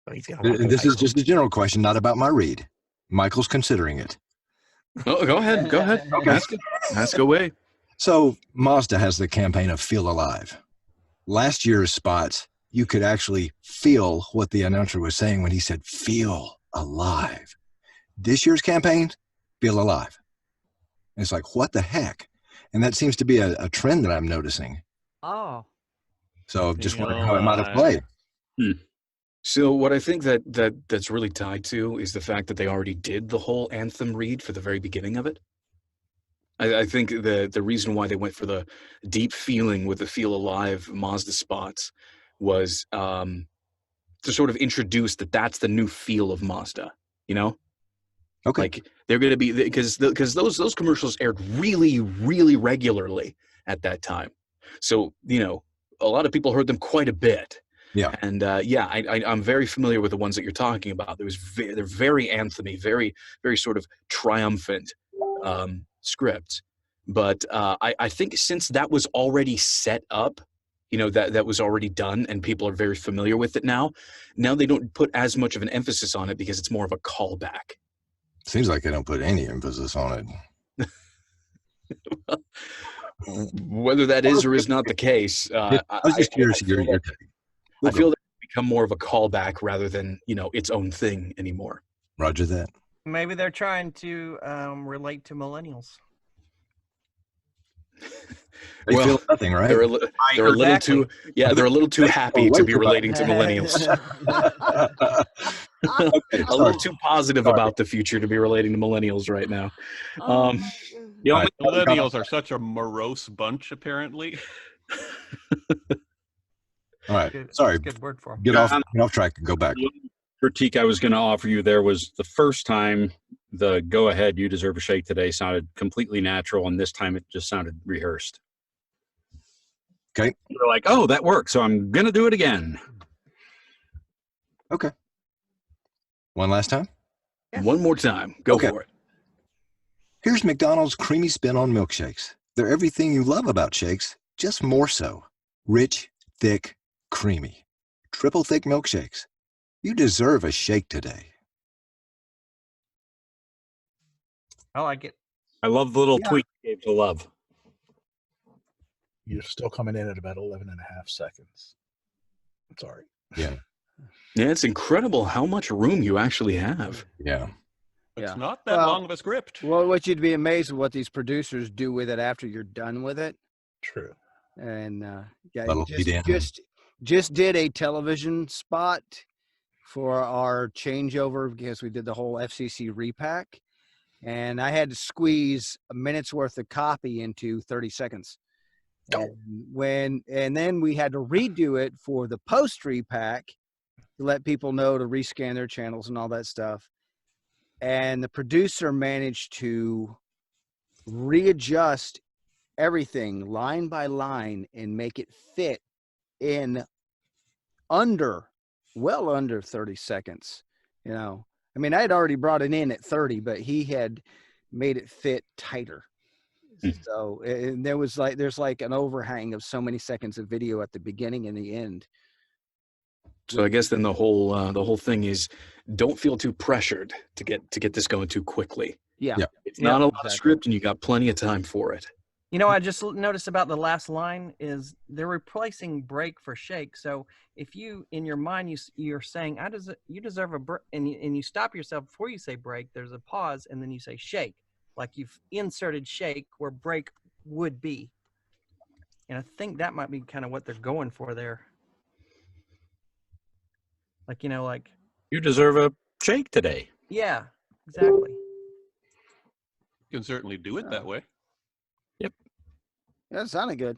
S5: So he's gonna walk
S3: This
S5: away.
S3: is just a general question, not about my read. Michael's considering it.
S1: Oh, go ahead. Go ahead.
S3: Okay.
S1: Ask away.
S3: So Mazda has the campaign of Feel Alive. Last year's spots, you could actually feel what the announcer was saying when he said, feel alive. This year's campaign, Feel Alive. And it's like, what the heck? And that seems to be a trend that I'm noticing.
S4: Oh.
S3: So just
S7: Feel
S3: wondering how it might have
S7: alive.
S3: played.
S1: So what I think that's really tied to is the fact that they already did the whole anthem read for the very beginning of it. I think the reason why they went for the deep feeling with the Feel Alive Mazda spots was to sort of introduce that's the new feel of Mazda, you know?
S3: Okay.
S1: Like they're going to be, because those commercials aired really, really regularly at that time. So, you know, a lot of people heard them quite a bit.
S3: Yeah.
S1: And I'm very familiar with the ones that you're talking about. They're very anthemy, very, very sort of triumphant scripts. But I think since that was already set up, you know, that was already done and people are very familiar with it now they don't put as much of an emphasis on it because it's more of a callback.
S3: Seems like they don't put any emphasis on it.
S1: Whether that is or is not the case,
S3: I was just curious to hear your take.
S1: I feel that it's become more of a callback rather than, you know, its own thing anymore.
S3: Roger that.
S12: Maybe they're trying to relate to millennials.
S3: They feel nothing, right?
S1: They're a little too, they're a little too happy to be relating to millennials. A little too positive about the future to be relating to millennials right now.
S7: The only millennials are such a morose bunch, apparently.
S3: All right.
S12: Good,
S3: Sorry.
S12: that's a good word for 'em.
S3: Get off track and go back.
S8: The critique I was going to offer you there was the first time the go ahead, you deserve a shake today sounded completely natural, and this time it just sounded rehearsed.
S3: Okay.
S8: You're like, oh, that worked, so I'm going to do it again.
S3: Okay. One last time?
S1: One more time. Go for it.
S3: Here's McDonald's creamy spin on milkshakes. They're everything you love about shakes, just more so. Rich, thick, creamy. Triple thick milkshakes. You deserve a shake today.
S12: I like it.
S8: I love the little tweak you gave to love.
S11: You're still coming in at about 11 and a half seconds. Sorry.
S3: Yeah.
S1: Yeah, it's incredible how much room you actually have.
S3: Yeah.
S7: It's not that long of a script.
S10: Well, what you'd be amazed at what these producers do with it after you're done with it.
S11: True.
S10: And yeah,
S3: That'll be damn.
S10: just did a television spot for our changeover because we did the whole FCC repack, and I had to squeeze a minute's worth of copy into 30 seconds. And then we had to redo it for the post repack to let people know to rescan their channels and all that stuff. And the producer managed to readjust everything line by line and make it fit in well under 30 seconds. You know, I mean, I had already brought it in at 30, but he had made it fit tighter. So, and there's like an overhang of so many seconds of video at the beginning and the end.
S1: So I guess then the whole thing is, don't feel too pressured to get this going too quickly.
S10: Yeah.
S1: It's not a lot of script, and you got plenty of time for it.
S12: You know, I just noticed about the last line is they're replacing break for shake. So if you, in your mind, you're saying, you deserve a break, and you stop yourself before you say break, there's a pause, and then you say shake, like you've inserted shake where break would be. And I think that might be kind of what they're going for there. Like, you know, like.
S8: You deserve a shake today.
S12: Yeah, exactly.
S7: You can certainly do it that way.
S8: Yep.
S10: That sounded good.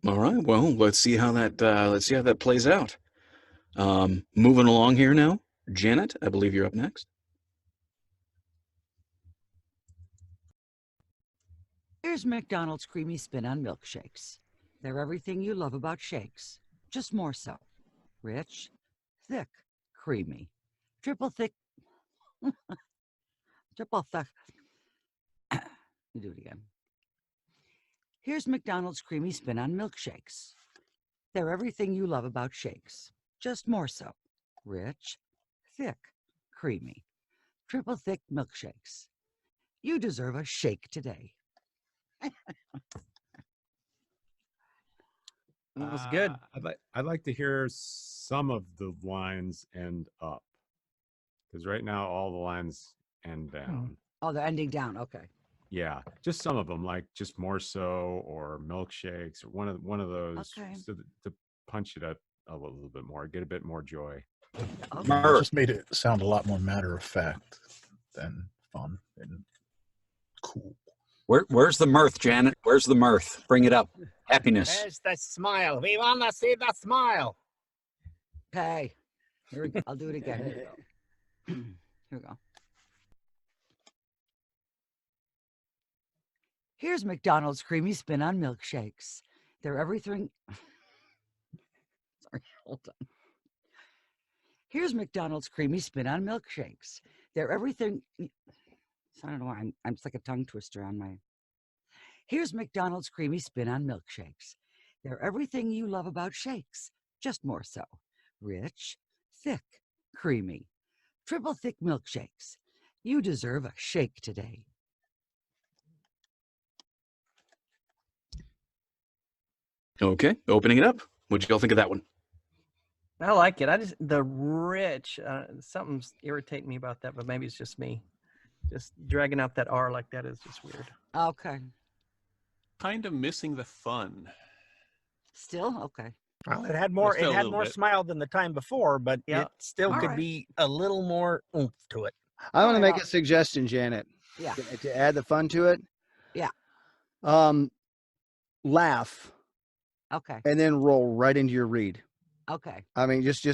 S1: All right. Well, let's see how that plays out. Moving along here now, Janet, I believe you're up next.
S4: Here's McDonald's creamy spin on milkshakes. They're everything you love about shakes, just more so. Rich, thick, creamy, triple thick. Triple thick. You do it again. Here's McDonald's creamy spin on milkshakes. They're everything you love about shakes, just more so. Rich, thick, creamy, triple thick milkshakes. You deserve a shake today.
S12: That was good.
S6: I'd like to hear some of the lines end up, because right now all the lines end down.
S4: Oh, they're ending down. Okay.
S6: Yeah, just some of them, like just more so, or milkshakes, or one of those,
S4: Okay.
S6: so to punch it up a little bit more, get a bit more joy.
S11: It just made it sound a lot more matter of fact than fun and cool.
S8: Where's the mirth, Janet? Where's the mirth? Bring it up. Happiness.
S13: There's the smile. We want to see the smile.
S4: Okay. Here we go. I'll do it again. Here we go. Here we go. Here's McDonald's creamy spin on milkshakes. They're everything. Sorry, hold on. Here's McDonald's creamy spin on milkshakes. They're everything. I don't know why I'm just like a tongue twister on my. Here's McDonald's creamy spin on milkshakes. They're everything you love about shakes, just more so. Rich, thick, creamy, triple thick milkshakes. You deserve a shake today.
S1: Okay, opening it up. What'd y'all think of that one?
S12: I like it. The rich, something's irritating me about that, but maybe it's just me. Just dragging out that R like that is just weird.
S4: Okay.
S7: Kind of missing the fun.
S4: Still? Okay.
S5: Well, it had more.
S7: Still
S5: It
S7: a
S5: had
S7: little
S5: more
S7: bit.
S5: smile than the time before, but
S12: Yeah.
S5: it still
S4: All
S5: could
S4: right.
S5: be a little more oomph to it.
S10: I want to
S4: Alright,
S10: make a suggestion, Janet.
S4: Yeah.
S10: To add the fun to it.
S4: Yeah.
S10: Laugh
S4: Okay.
S10: and then roll right into your read.
S4: Okay.
S10: I mean, just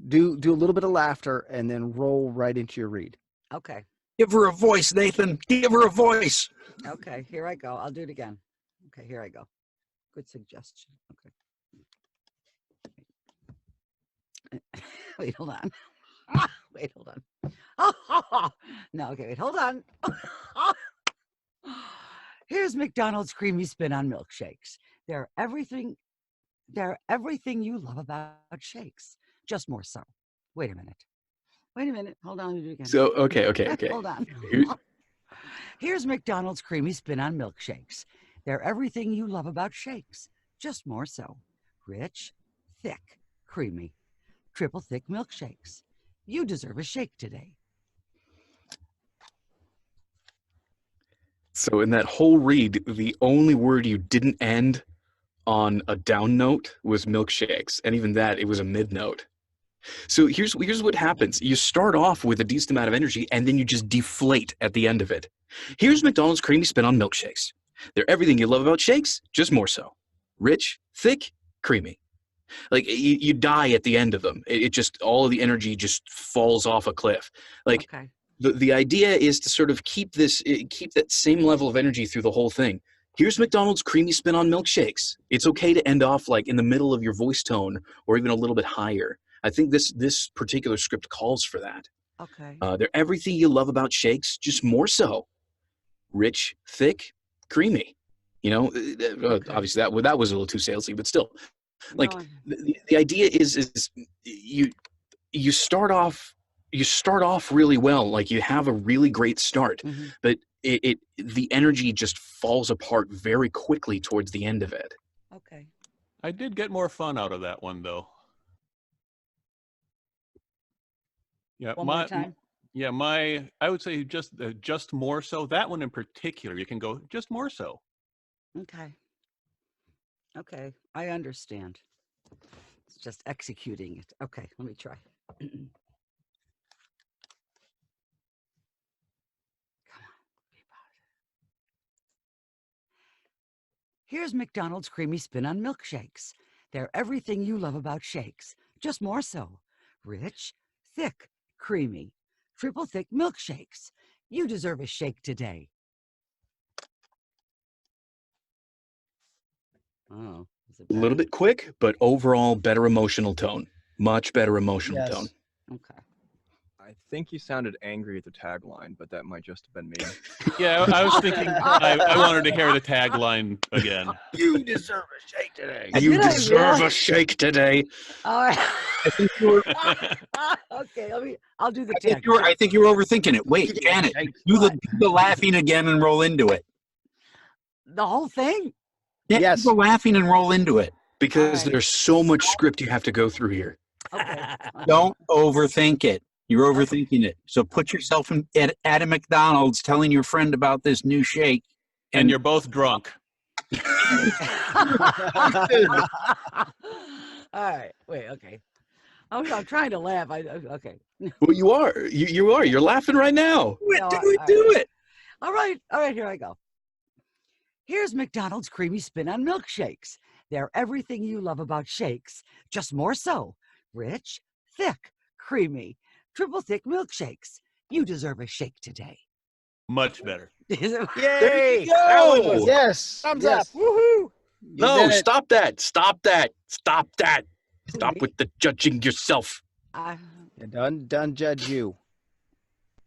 S10: do a little bit of laughter and then roll right into your read.
S4: Okay.
S8: Give her a voice, Nathan. Give her a voice.
S4: Okay. Here I go. I'll do it again. Okay. Here I go. Good suggestion. Okay. Wait, hold on. Wait, hold on. No, okay, wait, hold on. Here's McDonald's creamy spin on milkshakes. They're everything you love about shakes, just more so. Wait a minute. Hold on, let me do it again.
S1: So, okay.
S4: Hold on.
S1: Here-
S4: Here's McDonald's creamy spin on milkshakes. They're everything you love about shakes, just more so. Rich, thick, creamy, triple thick milkshakes. You deserve a shake today.
S1: So in that whole read, the only word you didn't end on a down note was milkshakes, and even that, it was a mid note. So here's what happens. You start off with a decent amount of energy, and then you just deflate at the end of it. Here's McDonald's creamy spin on milkshakes. They're everything you love about shakes, just more so. Rich, thick, creamy. Like you die at the end of them. It just, all of the energy just falls off a cliff. Like
S4: Okay.
S1: the idea is to sort of keep that same level of energy through the whole thing. Here's McDonald's creamy spin on milkshakes. It's okay to end off like in the middle of your voice tone or even a little bit higher. I think this particular script calls for that.
S4: Okay.
S1: They're everything you love about shakes, just more so. Rich, thick, creamy. You know, obviously that was a little too salesy, but still, like
S4: No,
S1: the idea is you start off really well, like you have a really great start,
S4: mhm.
S1: but the energy just falls apart very quickly towards the end of it.
S4: Okay.
S7: I did get more fun out of that one, though. Yeah,
S4: One more time.
S7: I would say just more so. That one in particular, you can go just more so.
S4: Okay. Okay. I understand. It's just executing it. Okay. Let me try. Come on. Be positive. Here's McDonald's creamy spin on milkshakes. They're everything you love about shakes, just more so. Rich, thick, creamy, triple thick milkshakes. You deserve a shake today. Oh, is it
S1: A little
S4: better?
S1: bit quick, but overall better emotional tone. Much better emotional tone.
S4: Okay.
S14: I think you sounded angry at the tagline, but that might just have been me.
S7: Yeah, I was thinking I wanted to hear the tagline again.
S10: You deserve a shake today.
S1: You
S4: Did I
S1: deserve
S4: really?
S1: a shake today.
S4: All right.
S8: I think you were.
S4: Okay, I'll do the
S8: I think you were overthinking it. Wait, Janet, do the laughing again and roll into it.
S4: The whole thing?
S8: Yeah,
S10: Yes.
S8: do the laughing and roll into it.
S1: Because
S4: All right.
S1: there's so much script you have to go through here.
S4: Okay.
S8: Don't overthink it. You're overthinking it. So put yourself at a McDonald's telling your friend about this new shake.
S7: And you're both drunk.
S4: All right. Wait. Okay. I'm trying to laugh. Okay.
S1: Well, you are. You are. You're laughing right now.
S4: No,
S8: Do it.
S4: All right. Here I go. Here's McDonald's creamy spin on milkshakes. They're everything you love about shakes, just more so. Rich, thick, creamy, triple thick milkshakes. You deserve a shake today.
S7: Much better.
S10: Yay!
S1: Go!
S10: Yes.
S14: Thumbs
S10: yes.
S14: up. Woohoo!
S1: No,
S10: did it.
S1: stop that. Stop that. Stop that. Stop with the judging yourself.
S10: Don't judge you.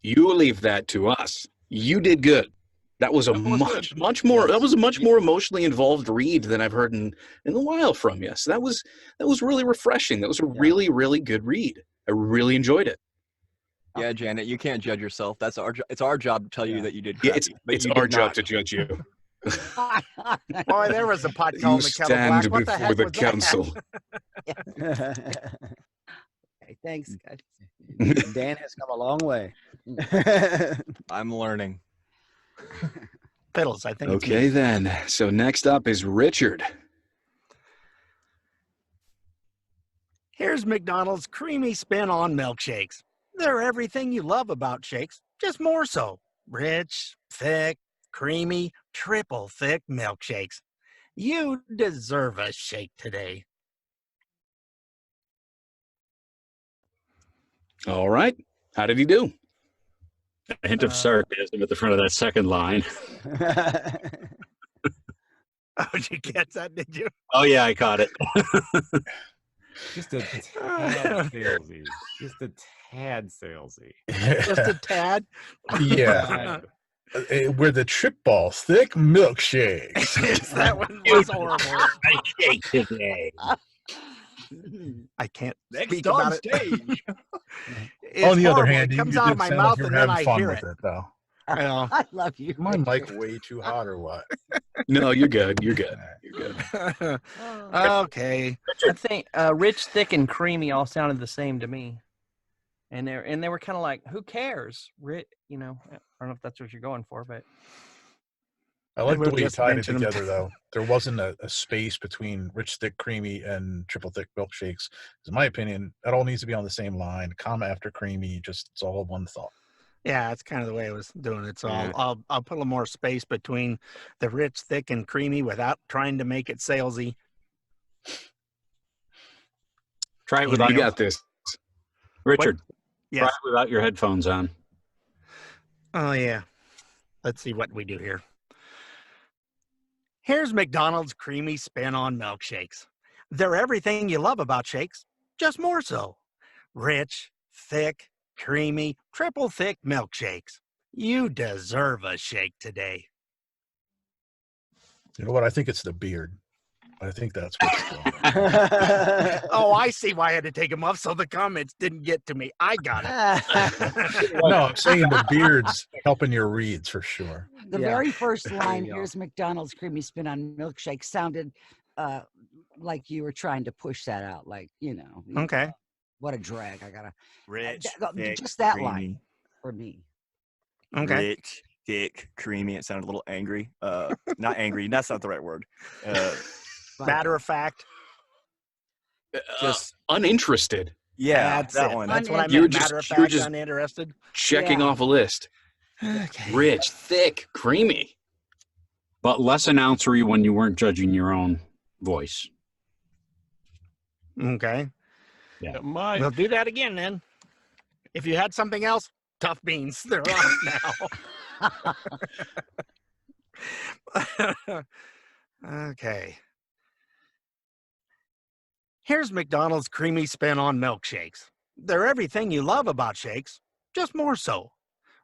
S1: You leave that to us. You did good. That was a much more emotionally involved read than I've heard in a while from you. So that was really refreshing. That was a really, really good read. I really enjoyed it.
S14: Yeah, Janet, you can't judge yourself. That's it's our job to tell you that you did
S1: Yeah,
S14: crappy. but
S1: it's
S14: you
S1: our
S14: did
S1: job
S14: not.
S1: to judge you.
S2: Boy, there was a pot
S1: You
S2: calling the kettle black.
S1: stand
S2: What the
S1: before
S2: heck
S1: the
S2: was
S1: council.
S4: Okay, thanks, guys.
S10: Dan has come a long way.
S14: I'm learning.
S2: Fiddles, I think.
S1: Okay, then. So next up is Richard.
S5: Here's McDonald's creamy spin on milkshakes. They're everything you love about shakes, just more so. Rich, thick, creamy, triple thick milkshakes. You deserve a shake today.
S1: All right. How did he do?
S8: A hint of sarcasm at the front of that second line.
S5: Oh, did you get that? Did you?
S8: Oh yeah, I caught it.
S6: Just a tad salesy. Just a tad salesy.
S2: Just a tad.
S11: Yeah. We're the trip ball thick milkshakes.
S2: That one was horrible.
S8: I shake today.
S2: I can't
S14: Next
S2: speak
S14: on
S2: about it.
S14: stage.
S2: It's
S11: On the other
S2: horrible.
S11: hand,
S2: it
S11: you
S2: comes
S11: did
S2: out of my
S11: sound like
S2: mouth
S11: you were
S2: and then
S11: having
S2: I
S11: fun
S2: hear
S11: with it, though.
S2: I know.
S4: I love you.
S11: Is my mic way too hot or what?
S1: No, you're good. You're good. You're good.
S2: Okay.
S12: I think rich, thick, and creamy all sounded the same to me, and they were kind of like, "Who cares?" Rich, I don't know if that's what you're going for, but
S11: I like the
S2: would've
S11: way you
S2: just
S11: tied it
S2: mentioned 'em.
S11: together, though. There wasn't a space between rich, thick, creamy, and triple thick milkshakes. 'Cause in my opinion, that all needs to be on the same line. Comma after creamy, just it's all one thought.
S5: Yeah, that's kind of the way I was doing it. So
S6: Yeah.
S5: I'll put a little more space between the rich, thick, and creamy without trying to make it salesy.
S8: Try it
S5: You
S8: without
S1: You got this.
S8: Richard. Try
S5: Yes.
S8: it without your headphones on.
S5: Oh yeah. Let's see what we do here. Here's McDonald's creamy spin on milkshakes. They're everything you love about shakes, just more so. Rich, thick, creamy, triple thick milkshakes. You deserve a shake today.
S11: You know what? I think it's the beard. I think that's what's going on.
S5: Oh, I see why I had to take them off so the comments didn't get to me. I got it.
S11: No, I'm saying the beard's helping your reads for sure.
S4: The
S10: Yeah.
S4: very first line,
S10: you go.
S4: here's McDonald's creamy spin on milkshake, sounded like you were trying to push that out. Like,
S5: Okay.
S4: what a drag. I gotta
S2: Rich,
S4: th-
S2: thick,
S4: just that
S2: creamy.
S4: line for me.
S5: Okay.
S2: Rich, thick, creamy. It sounded a little angry. Not angry. That's not the right word.
S5: Matter of fact.
S2: Just
S1: Uninterested.
S2: yeah,
S5: That's
S2: that
S5: it.
S2: one.
S5: That's what I
S1: You're
S5: meant.
S1: just-
S5: Matter of
S1: you're
S5: fact,
S1: just-
S5: uninterested.
S1: Checking
S4: Yeah.
S1: off a list.
S5: Okay.
S1: Rich, thick, creamy.
S8: But less announcery when you weren't judging your own voice.
S5: Okay.
S8: Yeah.
S5: We'll do that again then. If you had something else, tough beans. They're off now. Okay. Here's McDonald's creamy spin on milkshakes. They're everything you love about shakes, just more so.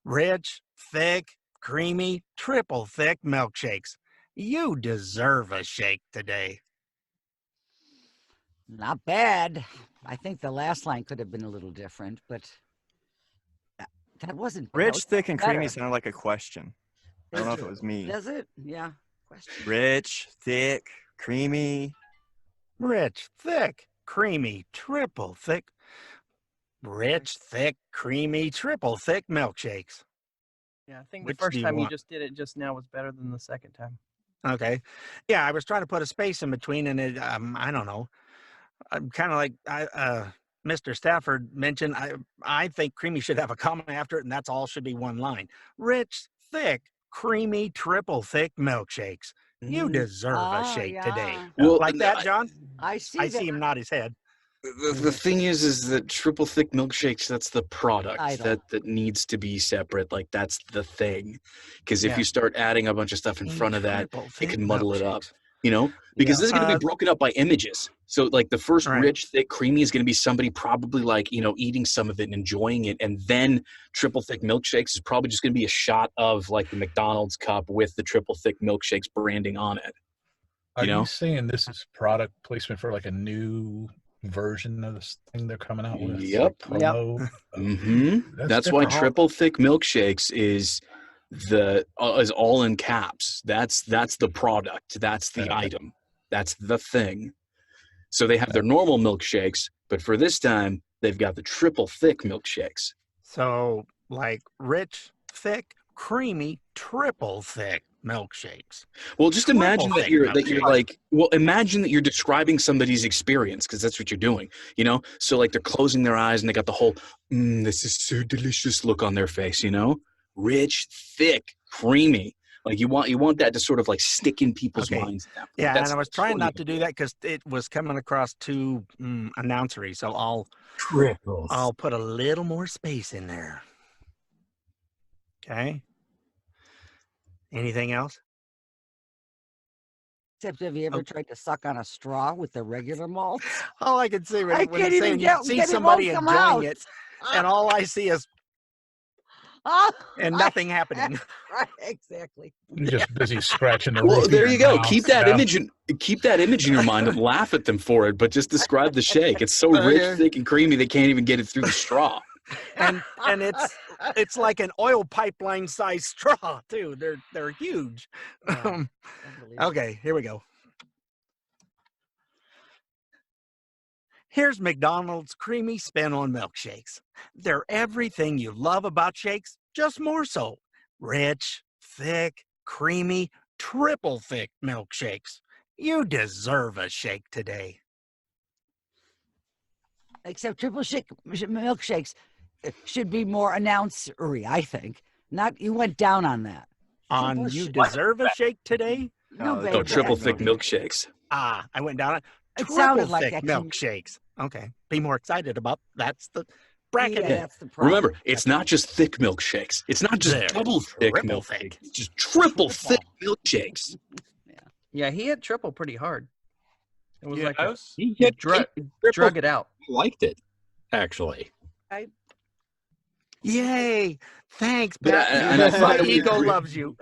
S5: Rich, thick, creamy, triple thick milkshakes. You deserve a shake today.
S4: Not bad. I think the last line could have been a little different, but that wasn't that
S2: Rich,
S4: was
S2: thick, and creamy
S4: better.
S2: sounded like a question. I don't know if it was me.
S4: Does it? Yeah. Question.
S2: Rich, thick, creamy.
S5: Rich, thick, creamy, triple thick. Rich, thick, creamy, triple thick milkshakes.
S12: Yeah, I think
S5: Which
S12: the first
S5: do you
S12: time you
S5: want?
S12: just did it just now was better than the second time.
S5: Okay. Yeah, I was trying to put a space in between, and it, I don't know. I'm kind of like Mr. Stafford mentioned. I think creamy should have a comma after it, and that's all should be one line. Rich, thick, creamy, triple thick milkshakes. You deserve a shake today.
S1: Well,
S5: Like that, John?
S4: I see.
S5: I see him nod his head.
S1: The thing is that triple thick milkshakes, that's the product
S4: Title.
S1: that needs to be separate. Like, that's the thing. Because if
S5: Yeah.
S1: you start adding a bunch of stuff in front of that,
S5: Triple
S1: it
S5: thick
S1: can muddle it up.
S5: milkshakes.
S1: Because
S4: Yeah.
S1: this is going to be broken up by images. So, like, the first
S5: Right.
S1: rich, thick, creamy is going to be somebody probably, like, eating some of it and enjoying it. And then triple thick milkshakes is probably just going to be a shot of, like, the McDonald's cup with the triple thick milkshakes branding on it.
S11: Are
S1: know?
S11: you saying this is product placement for like a new version of this thing they're coming out with?
S1: Yep.
S11: Like promo?
S1: That's why
S11: different.
S1: triple thick milkshakes is all in caps. That's the product. That's the item. That's the thing. So they have their normal milkshakes, but for this time they've got the triple thick milkshakes.
S5: So, like rich, thick, creamy, triple thick milkshakes.
S1: Well, just imagine
S5: Triple
S1: that you're
S5: thick
S1: like, well, imagine that you're describing somebody's experience, because that's what you're doing, So like they're closing their eyes and they got the whole this is so delicious look on their face, rich, thick, creamy. Like you want that to sort of like stick in people's
S5: Okay.
S1: minds. At that point.
S5: Yeah,
S1: That's
S5: and I was
S1: what
S5: trying
S1: you
S5: not to do that because it was coming across too announcery. So I'll put a little more space in there. Okay. Anything else?
S4: Except have you ever tried to suck on a straw with the regular malt?
S5: All I can see when
S4: I
S5: it's
S4: can't even
S5: saying you
S4: get
S5: see
S4: it
S5: somebody
S4: won't come
S5: enjoying
S4: out.
S5: it, and all I see is and nothing happening.
S4: Right, exactly.
S11: You're just busy scratching the
S1: Well,
S11: roof of
S1: there
S11: your
S1: you go.
S11: mouth,
S1: Keep that
S11: yeah.
S1: image in your mind and laugh at them for it, but just describe the shake. It's so rich,
S5: Okay.
S1: thick, and creamy they can't even get it through the straw.
S5: and it's like an oil pipeline sized straw too. They're huge. Okay, here we go. Here's McDonald's creamy spin on milkshakes. They're everything you love about shakes, just more so. Rich, thick, creamy, triple thick milkshakes. You deserve a shake today.
S4: Except triple shake milkshakes. should be more announcery, I think. Not you went down on that.
S5: On
S4: Triple
S5: you
S4: sh-
S5: deserve a shake today?
S4: No,
S14: Oh,
S4: baby.
S1: Oh, triple thick
S14: milk.
S1: milkshakes.
S5: Ah, I went down on
S4: It
S5: triple
S4: sounded like
S5: thick
S4: that to me.
S5: milkshakes. Okay, be more excited about that's the bracket.
S4: Yeah,
S1: Yeah.
S4: that's the problem.
S1: Remember, it's not just thick milkshakes. It's not just
S5: They're
S1: double thick
S5: triple
S1: milkshakes.
S5: thick.
S1: It's just triple thick milkshakes.
S12: Yeah, he hit triple pretty hard. It was
S7: Yeah,
S12: like
S7: I
S12: a,
S7: was,
S8: He
S12: he
S8: hit
S12: drug
S8: triple.
S12: it out.
S8: Liked it, actually.
S5: Yay! Thanks,
S1: But
S5: Pat.
S1: and I thought
S5: My
S1: we
S5: ego
S1: agreed-
S5: loves you.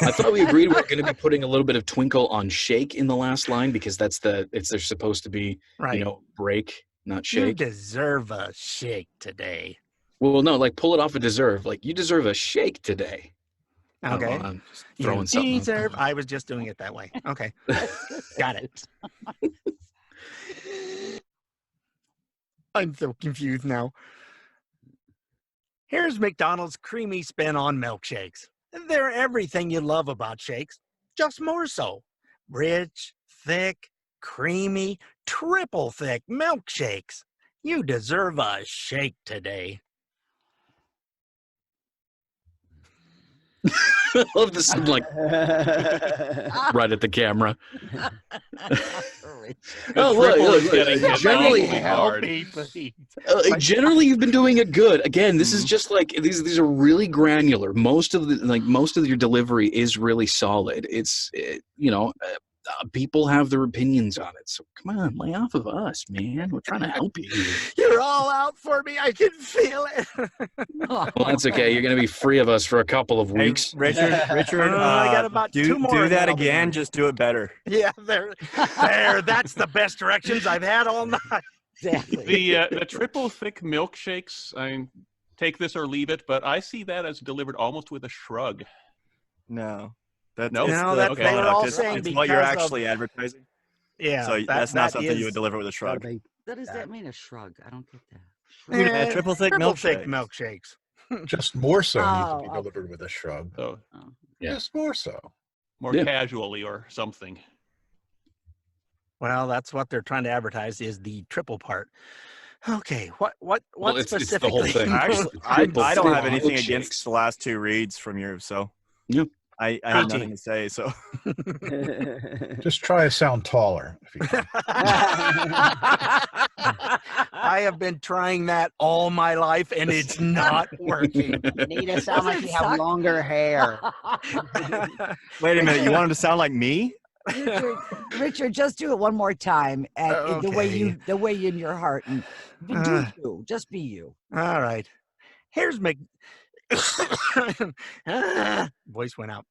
S1: I thought we agreed we were going to be putting a little bit of twinkle on shake in the last line because they're supposed to be,
S5: Right.
S1: break, not
S5: You
S1: shake.
S5: deserve a shake today.
S1: Well, no, like pull it off a deserve. Like you deserve a shake today. I don't
S5: Okay.
S1: know, I'm just throwing
S5: You
S1: something.
S5: deserve. I was just doing it that way. Okay. Got it. I'm so confused now. Here's McDonald's creamy spin on milkshakes. They're everything you love about shakes, just more so. Rich, thick, creamy, triple thick milkshakes. You deserve a shake today.
S1: I love this, like right at the camera. Oh, look,
S7: getting hit
S1: generally,
S7: awfully hard.
S1: generally you've been doing it good. Again, this is just like these are really granular. Most of your delivery is really solid. People have their opinions on it. So come on, lay off of us, man. We're trying to help you here.
S5: You're all out for me. I can feel it.
S1: Well, that's okay. You're going to be free of us for a couple of
S2: Hey,
S1: weeks.
S2: Richard,
S5: I got about
S2: do,
S5: two more
S2: do
S5: and
S2: that
S5: then I'll be
S2: again.
S5: done.
S2: Just do it better.
S5: Yeah, there. That's the best directions I've had all night.
S4: Exactly.
S7: the triple thick milkshakes, take this or leave it, but I see that as delivered almost with a shrug.
S14: No. That's,
S7: No?
S14: it's
S5: No,
S14: the
S5: that's- they were
S14: product.
S5: all
S14: It's,
S5: saying
S14: it's what you're
S5: because of-
S14: actually advertising.
S5: Yeah,
S14: So that's not something you would
S5: is-
S14: deliver with a shrug.
S4: What does that mean, a shrug? I don't get that.
S5: Eh,
S2: triple thick
S5: milkshakes.
S11: Just more so needs to be
S4: Oh,
S11: delivered with a shrug.
S7: So
S1: Yeah.
S11: Just more so.
S7: more
S1: Yeah.
S7: casually or something.
S5: Well, that's what they're trying to advertise is the triple part. Okay, what
S1: Well, it's the
S5: specifically?
S1: whole thing.
S14: Actually,
S1: Triple
S14: I don't
S1: thick
S14: have anything
S1: milkshakes.
S14: against the last two reads from you, so
S1: Yeah.
S14: I have
S5: Protein.
S14: nothing to say. So
S11: Just try to sound taller if you can.
S5: I have been trying that all my life, and it's not working.
S13: You need to sound like
S4: Doesn't
S13: you
S4: it
S13: have
S4: suck?
S13: longer hair.
S14: wait a minute, you want him to sound like me?
S4: Richard, just do it one more time, and the way
S5: Okay.
S4: in your heart, and do you. Just be you.
S5: All right. Here's voice went out.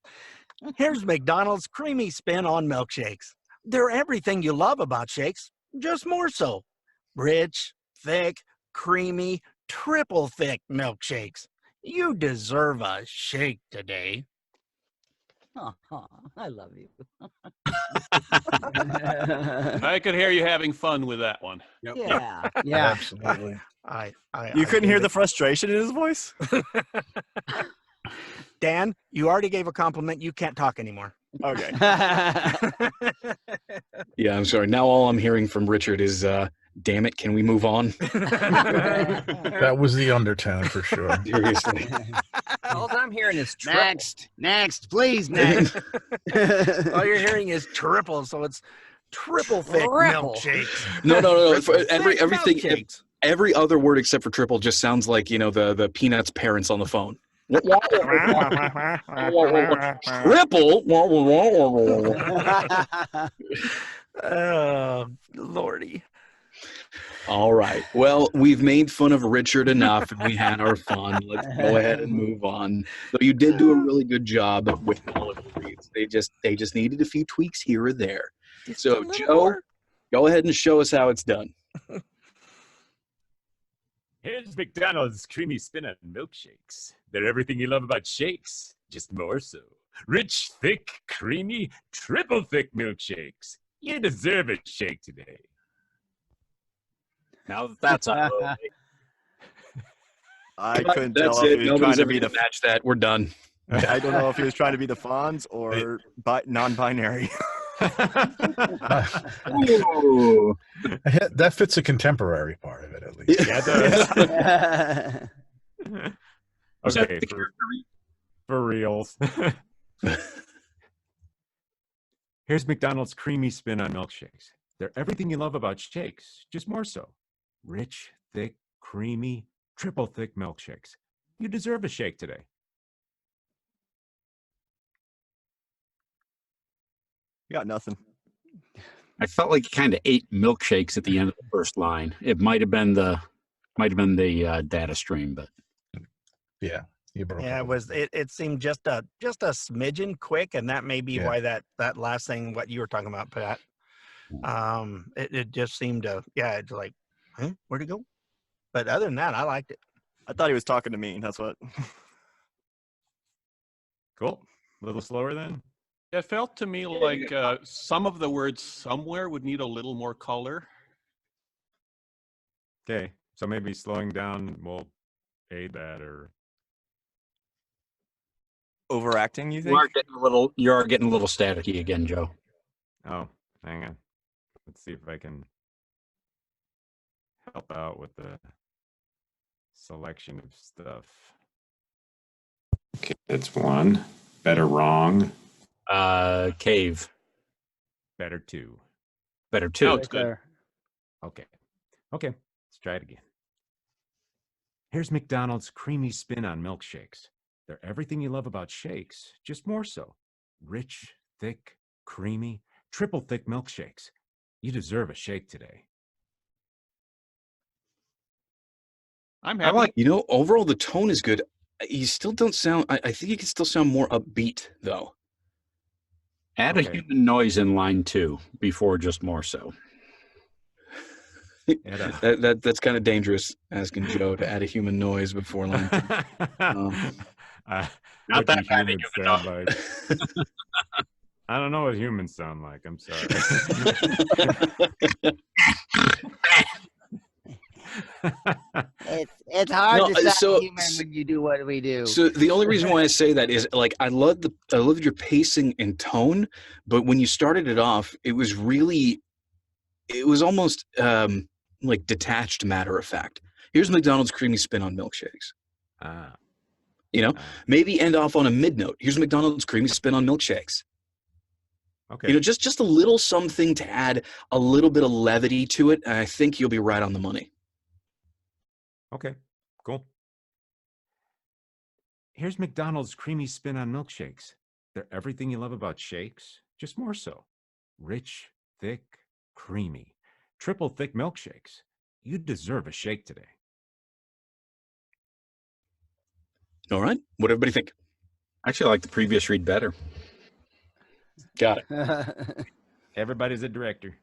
S5: Here's McDonald's creamy spin on milkshakes. They're everything you love about shakes, just more so. Rich, thick, creamy, triple thick milkshakes. You deserve a shake today.
S4: I love you.
S7: I could hear you having fun with that one.
S4: Yeah.
S13: Yeah.
S11: Absolutely.
S14: You couldn't hear the frustration in his voice?
S5: Dan, you already gave a compliment. You can't talk anymore.
S14: Okay.
S1: Yeah, I'm sorry. Now all I'm hearing from Richard is, damn it, can we move on?
S11: That was the undertone for sure.
S1: Seriously.
S12: All I'm hearing is triple.
S13: Next, please, next.
S5: All you're hearing is triple, so it's triple thick
S4: Triple.
S5: milkshakes.
S1: No.
S5: Thick
S1: Everything,
S5: milkshakes.
S1: every other word except for triple just sounds like, the Peanuts parents on the phone. Triple?
S5: Oh, Lordy.
S1: All right. Well, we've made fun of Richard enough and we had our fun. Let's go ahead and move on. So you did do a really good job with all of the reads. They just needed a few tweaks here or there. So Joe, go ahead and show us how it's done.
S15: Here's McDonald's creamy spin on milkshakes. They're everything you love about shakes, just more so. Rich, thick, creamy, triple thick milkshakes. You deserve a shake today. Now that's out of the way.
S14: I couldn't
S1: That's
S14: tell
S1: it.
S14: if he was trying
S1: Nobody's
S14: to
S1: ever
S14: be
S1: gonna
S14: the.
S1: match that. We're done.
S14: I don't know if he was trying to be the Fonz or non-binary.
S8: Ooh.
S11: That fits the contemporary part of it, at least.
S6: Yeah, it does.
S8: Was that
S6: Okay,
S8: the character?
S6: for reals. Here's McDonald's creamy spin on milkshakes. They're everything you love about shakes, just more so. Rich, thick, creamy, triple thick milkshakes. You deserve a shake today.
S14: Got nothing.
S8: I felt like you kind of ate milkshakes at the end of the first line. It might have been the data stream, but
S11: yeah, you broke
S5: Yeah,
S11: up
S5: it
S11: a
S5: was. It seemed just a smidgen quick, and that may be
S11: Yeah.
S5: why that last thing what you were talking about, Pat. It just seemed to it's like, huh, where'd it go? But other than that, I liked it.
S14: I thought he was talking to me. That's what.
S6: Cool. A little slower then.
S7: It felt to me like some of the words somewhere would need a little more color.
S6: Okay, so maybe slowing down will aid that, or
S14: Overacting, you think?
S8: You are getting a little staticky again, Joe.
S6: oh, hang on. Let's see if I can help out with the selection of stuff. Okay, that's one. Better wrong.
S8: Cave.
S6: Better two.
S8: Better two.
S7: Now it's good.
S6: Okay. Okay, let's try it again. Here's McDonald's creamy spin on milkshakes. They're everything you love about shakes, just more so. Rich, thick, creamy, triple thick milkshakes. You deserve a shake today.
S7: I'm
S8: I
S7: happy.
S8: like.
S1: Overall the tone is good. You still don't sound. I think you can still sound more upbeat though.
S8: Add a human noise in line 2 before just more so.
S1: That's kind of dangerous, asking Joe to add a human noise before line 2.
S8: Not that kind of
S6: sound like. I don't know what humans sound like. I'm sorry.
S10: It's hard
S1: No,
S10: to sound
S1: so-
S10: human when you do what we do.
S1: So the only reason why I say that is like I loved your pacing and tone, but when you started it off, it was almost like detached, matter of fact. Here's McDonald's creamy spin on milkshakes. Maybe end off on a mid note. Here's McDonald's creamy spin on milkshakes.
S6: Okay.
S1: Just a little something to add a little bit of levity to it, and I think you'll be right on the money.
S6: Okay, cool. Here's McDonald's creamy spin on milkshakes. They're everything you love about shakes, just more so. Rich, thick, creamy, triple thick milkshakes. You deserve a shake today.
S1: All right. What everybody think?
S8: I actually like the previous read better.
S1: Got it.
S6: Everybody's a director.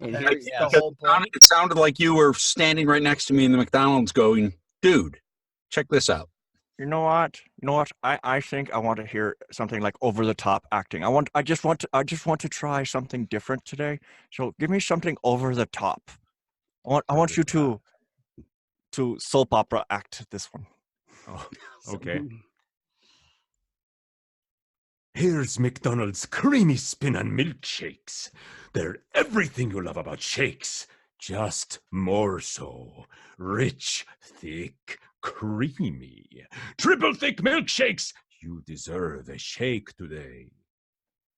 S10: And
S8: I
S10: here's
S8: think
S10: the
S8: because
S10: whole point.
S8: it sounded like you were standing right next to me in the McDonald's going, dude, check this out.
S2: You know what? I think I want to hear something like over the top acting. I just want to try something different today. So give me something over the top. I want you to soap opera act this one.
S6: Oh, okay. Here's McDonald's creamy spin on milkshakes. They're everything you love about shakes, just more so. Rich, thick, creamy, triple thick milkshakes. You deserve a shake today.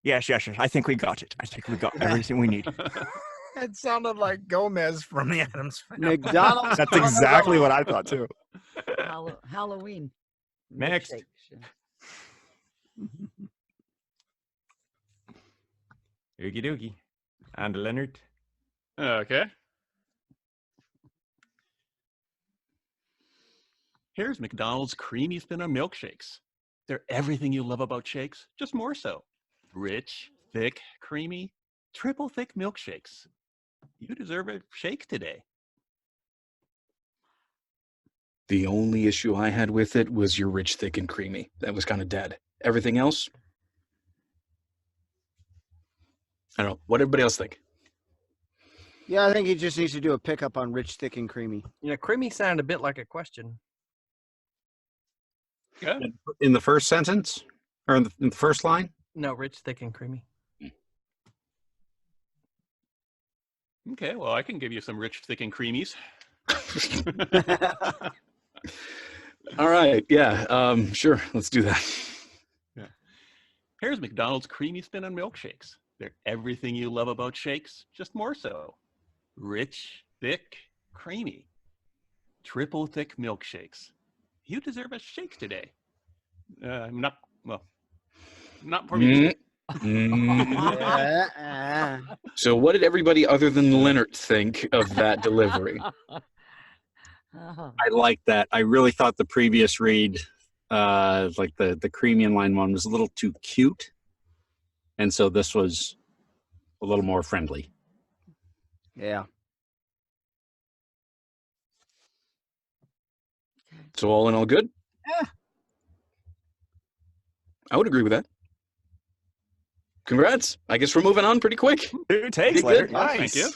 S2: Yes. I think we got it. I think we got everything we need.
S5: It sounded like Gomez from the Addams Family.
S10: McDonald's.
S2: That's exactly what I thought too.
S4: Halloween.
S6: Next.
S4: milkshakes.
S6: Oogie doogie. And Leonard.
S7: Okay. Here's McDonald's creamy spin on milkshakes. They're everything you love about shakes, just more so. Rich, thick, creamy, triple thick milkshakes. You deserve a shake today.
S1: The only issue I had with it was your rich, thick, and creamy. That was kind of dead. Everything else, I don't know. What everybody else think?
S10: Yeah, I think he just needs to do a pickup on rich, thick, and creamy.
S12: Creamy sounded a bit like a question.
S7: Yeah.
S8: In the first sentence? Or in the first line?
S12: No, rich, thick, and creamy.
S7: Okay, well, I can give you some rich, thick, and creamies.
S1: All right. Yeah. Sure. Let's do that.
S7: Yeah. Here's McDonald's creamy spin on milkshakes. They're everything you love about shakes, just more so. Rich, thick, creamy. Triple thick milkshakes. You deserve a shake today. Not for me.
S1: So, what did everybody other than Leonard think of that delivery?
S8: I like that. I really thought the previous read, like the creamy inline one, was a little too cute, and so this was a little more friendly.
S10: Yeah.
S1: So, all in all, good.
S8: Yeah.
S1: I would agree with that. Congrats. I guess we're moving on pretty quick.
S2: 2 takes,
S1: Pretty
S2: Leonard.
S1: good.
S2: Nice.
S7: Thank you.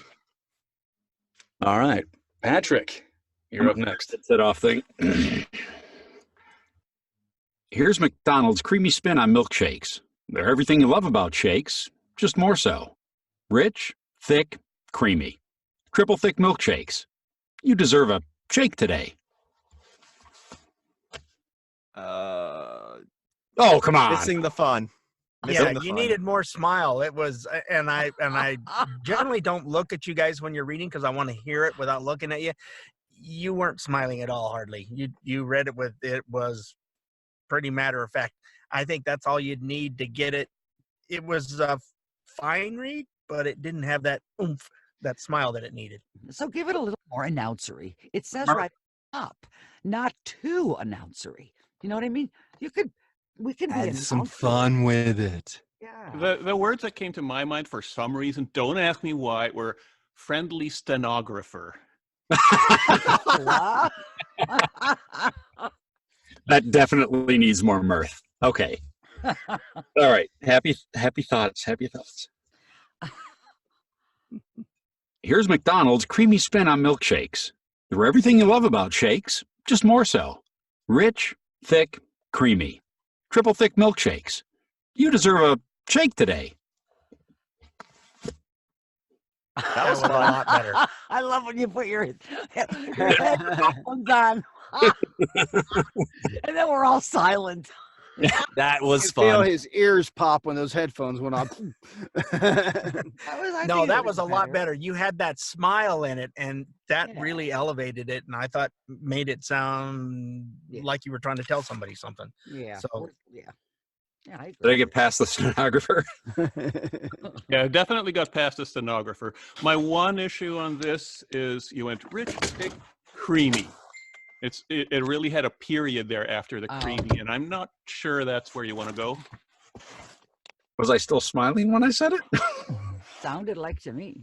S1: All right. Patrick, you're up next.
S8: That's it off thing. Here's McDonald's creamy spin on milkshakes. They're everything you love about shakes, just more so. Rich, thick, creamy. Triple thick milkshakes. You deserve a shake today. Oh, come on.
S2: Missing the fun.
S16: Yeah, you needed more smile. It was, and I generally don't look at you guys when you're reading because I want to hear it without looking at you. You weren't smiling at all, hardly. You read it with, it was pretty matter of fact. I think that's all you'd need to get it. It was a fine read, but it didn't have that oomph, that smile that it needed.
S4: So give it a little more announcery. It says right up, not too announcery. You know what I mean? We could be
S3: Add some fun with it.
S4: Yeah.
S7: The words that came to my mind for some reason, don't ask me why, were friendly stenographer.
S8: That definitely needs more mirth. Okay. All right. Happy thoughts. Happy thoughts. Here's McDonald's creamy spin on milkshakes. They're everything you love about shakes, just more so. Rich, thick, creamy. Triple thick milkshakes. You deserve a shake today.
S16: That was a lot better.
S4: I love when you put your headphones on. And then we're all silent.
S2: That was
S10: Feel
S2: fun.
S10: his ears pop when those headphones went off.
S16: No, that was a lot better. You had that smile in it, and that really elevated it, and I thought made it sound like you were trying to tell somebody something.
S4: Yeah.
S16: So
S4: yeah. Yeah, I agree.
S8: Did I get past the stenographer?
S7: Yeah, definitely got past the stenographer. My one issue on this is you went rich, thick, creamy. It really had a period there after the creamy, and I'm not sure that's where you want to go.
S8: Was I still smiling when I said it?
S4: Sounded like to me.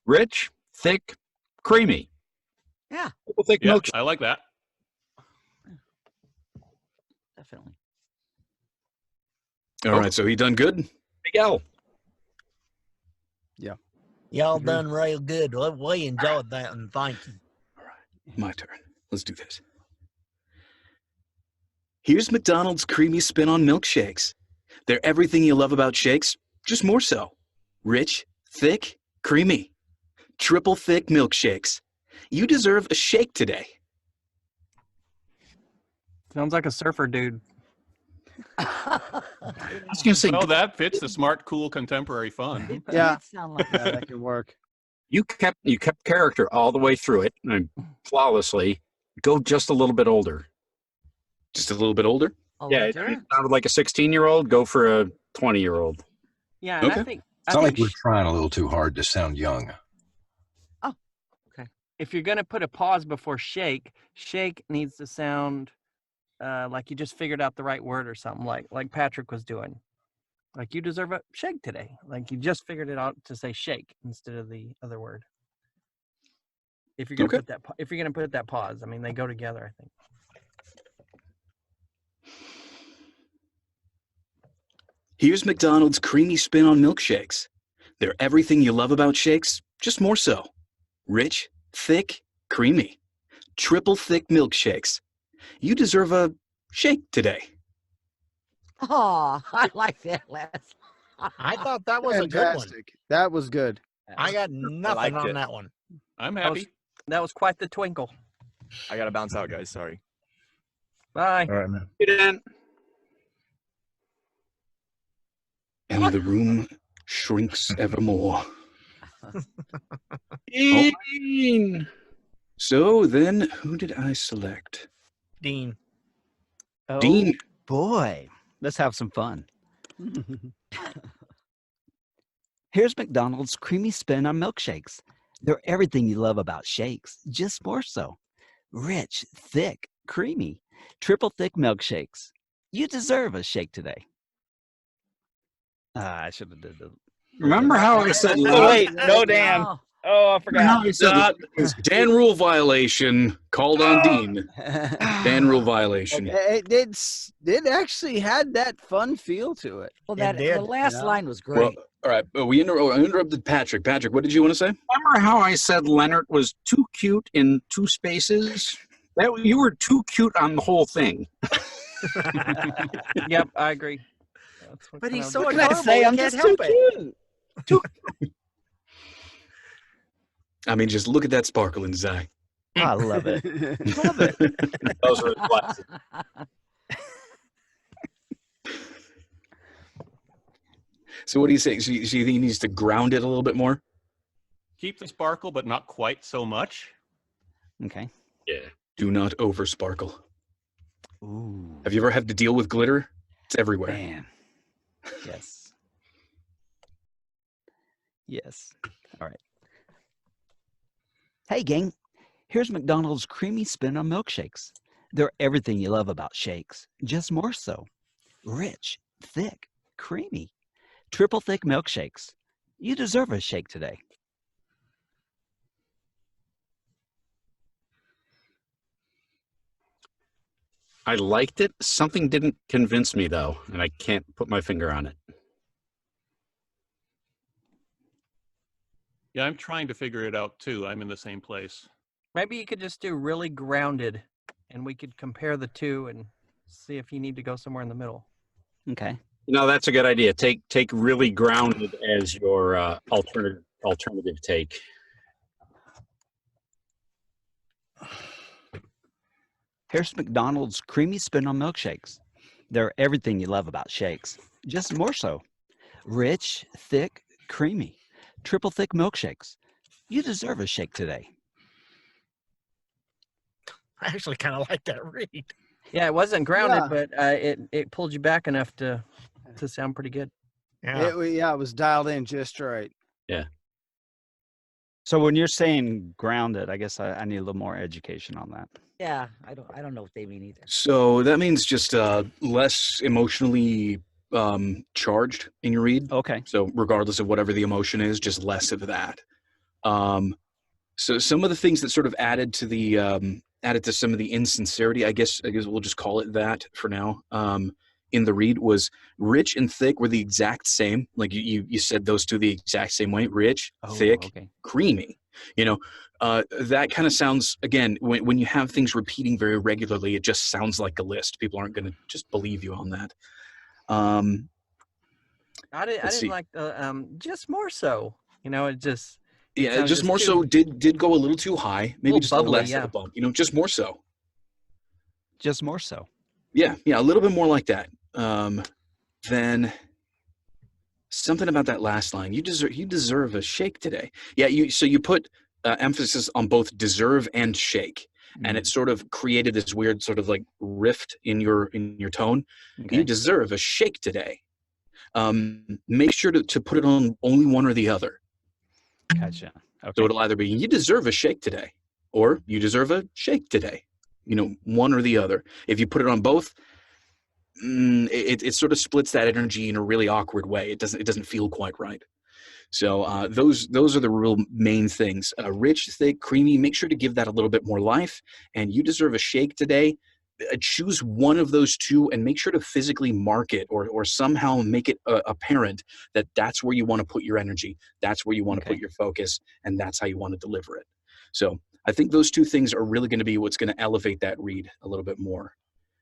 S8: Rich, thick, creamy.
S4: Yeah.
S8: Triple thick
S7: Yeah,
S8: milkshake.
S7: I like that.
S4: Definitely.
S1: All right. So he done good?
S8: Big L.
S10: Yeah.
S16: y'all done real good. We enjoyed that, and thank you.
S1: My turn. Let's do this. Here's McDonald's creamy spin on milkshakes. They're everything you love about shakes, just more so. Rich, thick, creamy. Triple thick milkshakes. You deserve a shake today.
S12: Sounds like a surfer dude.
S8: I was going to say,
S7: Oh, that fits the smart, cool, contemporary fun.
S10: Yeah.
S4: Sound like
S10: Yeah, that could work.
S8: you kept character all the way through it, and flawlessly. Go just a little bit older.
S1: Just a little bit older?
S8: Yeah, it sounded like a 16-year-old. Go for a 20-year-old.
S12: Yeah, and
S1: Okay.
S12: I think
S3: It's not like we're trying a little too hard to sound young.
S12: if you're gonna put a pause before shake, shake needs to sound like you just figured out the right word or something, like Patrick was doing. Like you deserve a shake today. Like you just figured it out to say shake instead of the other word. If you're gonna
S1: Okay.
S12: put that pause, I mean they go together. I think.
S1: Here's McDonald's creamy spin on milkshakes. They're everything you love about shakes, just more so. Rich, thick, creamy. Triple thick milkshakes. You deserve a shake today.
S4: Oh, I like that last.
S16: I thought that was a good one.
S10: Fantastic. That was good.
S16: I got nothing
S14: liked
S16: on
S14: it.
S16: that one.
S7: I'm
S12: That was,
S7: happy.
S12: that was quite the twinkle.
S14: I gotta bounce out, guys. Sorry.
S12: Bye.
S11: All right, man.
S1: And the room shrinks evermore.
S8: Dean.
S1: So then, who did I select?
S16: Dean.
S9: Oh,
S1: Dean.
S9: boy. Let's have some fun. Here's McDonald's creamy spin on milkshakes. They're everything you love about shakes, just more so. Rich, thick, creamy, triple thick milkshakes. You deserve a shake today. I should have did the.
S8: Remember how I said
S9: Oh, wait, no, Dan. Oh, I forgot.
S1: Dan rule violation called on Dean. Dan rule violation.
S10: It actually had that fun feel to it.
S4: Well, the last line was great.
S1: Well, all right. We interrupted Patrick. Patrick, what did you want to say?
S8: Remember how I said Leonard was too cute in 2 spaces? You were too cute on the whole thing.
S12: Yep, I agree.
S16: But he's so
S9: What can I
S16: adorable.
S9: say?
S16: He
S9: I'm
S16: can't
S9: just too
S16: help it.
S9: cute.
S1: I mean, just look at that sparkle in his eye.
S9: I love it. Love it.
S8: Those are his glasses.
S1: So what do you say? So you think he needs to ground it a little bit more?
S7: Keep the sparkle, but not quite so much.
S9: Okay.
S1: Yeah. Do not over sparkle.
S9: Ooh.
S1: Have you ever had to deal with glitter? It's everywhere.
S9: Man. Yes. Yes. All right. Hey, gang. Here's McDonald's creamy spin on milkshakes. They're everything you love about shakes, just more so. Rich, thick, creamy, triple thick milkshakes. You deserve a shake today.
S8: I liked it. Something didn't convince me, though, and I can't put my finger on it.
S7: Yeah, I'm trying to figure it out too. I'm in the same place.
S12: Maybe you could just do really grounded, and we could compare the two and see if you need to go somewhere in the middle.
S9: Okay.
S8: No, that's a good idea. Take really grounded as your alternative take.
S9: Here's McDonald's creamy spin on milkshakes. They're everything you love about shakes, just more so. Rich, thick, creamy, triple thick milkshakes. You deserve a shake today.
S16: I actually kind of like that read.
S12: Yeah, it wasn't grounded,
S10: Yeah.
S12: but it pulled you back enough to sound pretty good.
S16: Yeah.
S10: It was dialed in just right.
S8: Yeah.
S9: So when you're saying grounded, I guess I need a little more education on that.
S4: Yeah, I don't know what they mean either.
S1: So that means just less emotionally charged in your read.
S9: Okay.
S1: So regardless of whatever the emotion is, just less of that. So some of the things that sort of added to some of the insincerity, I guess we'll just call it that for now. In the read was rich and thick were the exact same. Like you said those two the exact same way. Rich, thick,
S9: okay.
S1: creamy. That kind of sounds, again, when you have things repeating very regularly, it just sounds like a list. People aren't going to just believe you on that.
S12: I didn't like the just more so. It just
S1: Yeah,
S12: sounds
S1: just more
S12: too-
S1: so did go a little too high. Maybe
S12: Little
S1: just
S12: bubbly,
S1: a less
S12: yeah.
S1: of a bump. Just more so.
S9: Just more so.
S1: Yeah, a little bit more like that. Then something about that last line. You deserve a shake today. Yeah, you put emphasis on both deserve and shake, and it sort of created this weird sort of like rift in your tone.
S9: Okay.
S1: You deserve a shake today. Make sure to put it on only one or the other.
S9: Gotcha. Okay.
S1: So it'll either be you deserve a shake today, or you deserve a shake today. One or the other. If you put it on both, it sort of splits that energy in a really awkward way. It doesn't feel quite right. So those are the real main things. Rich, thick, creamy. Make sure to give that a little bit more life. And you deserve a shake today. Choose one of those two and make sure to physically mark it or somehow make it apparent that that's where you want to put your energy. That's where you want to put your focus, and that's how you want to deliver it. So I think those two things are really going to be what's going to elevate that read a little bit more.